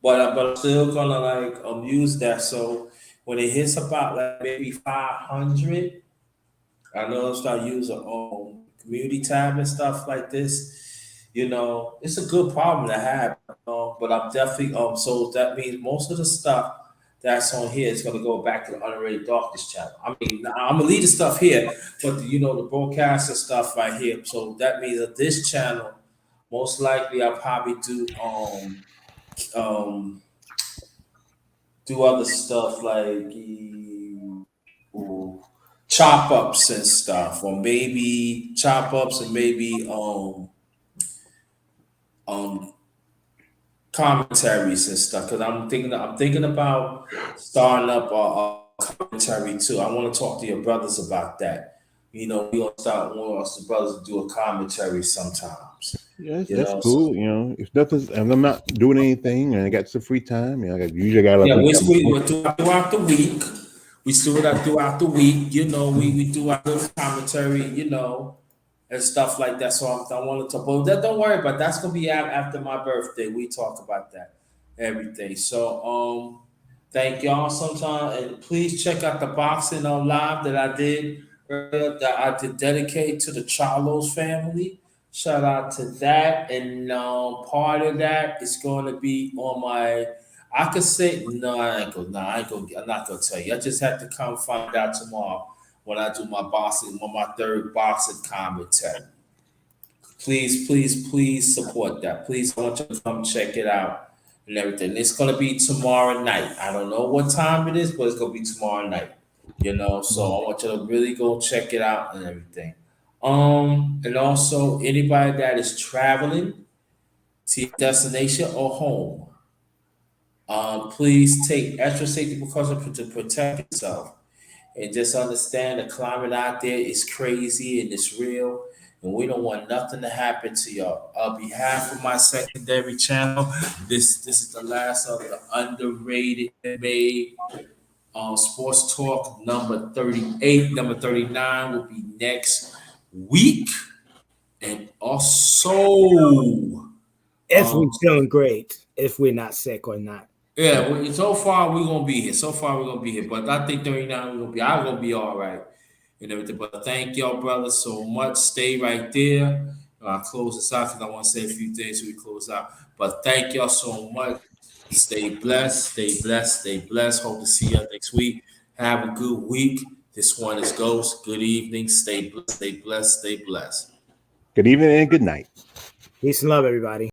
but I'm still gonna like use that. So when it hits about like maybe 500. I know I'll start using community tab and stuff like this. It's a good problem to have. But I'm definitely so that means most of the stuff that's on here is gonna go back to the Underrated Darkness channel. I mean, I'm gonna leave the stuff here, but the broadcast and stuff right here. So that means that this channel, most likely, I'll probably um do other stuff like or chop ups and stuff, or maybe chop ups and maybe um commentaries and stuff. Because I'm thinking about starting up a commentary too. I want to talk to your brothers about that. We gonna start one of us the brothers to do a commentary sometimes. yeah, You that's know, so cool. If I'm not doing anything and I got some free time, usually got like yeah, we we do it throughout the week. We do it throughout the week. We do our little commentary. And stuff like that. So I wanted to, but don't worry about that's gonna be after my birthday. We talk about that, everything. So thank y'all sometime, and please check out the boxing on live that I did earlier that I did dedicate to the Charlos family. Shout out to that, and part of that is going to be on my. I could say no, I ain't gonna. No, I ain't gonna. I'm not gonna tell you. I just have to come find out tomorrow when I do my boxing, on my third boxing commentary. Please support that. Please, I want you to come check it out and everything. It's gonna be tomorrow night. I don't know what time it is, but it's gonna be tomorrow night. So I want you to really go check it out and everything. And also anybody that is traveling to your destination or home, please take extra safety precautions to protect yourself and just understand the climate out there is crazy and it's real. and we don't want nothing to happen to y'all. On behalf of my secondary channel, this is the last of the Underrated MMA Sports Talk number 38. Number 39 will be next week. And also, If we're feeling great, if we're not sick or not. yeah, so far we're gonna be here. So far we're gonna be here. But I think 39 I'm gonna be all right and everything. But thank y'all, brothers, so much. Stay right there. I'll close this out because I want to say a few things before we close out. But thank y'all so much. Stay blessed, stay blessed, stay blessed. Hope to see you next week. Have a good week. This one is Ghost. Good evening. Stay blessed, stay blessed, stay blessed. Good evening and good night. Peace and love, everybody.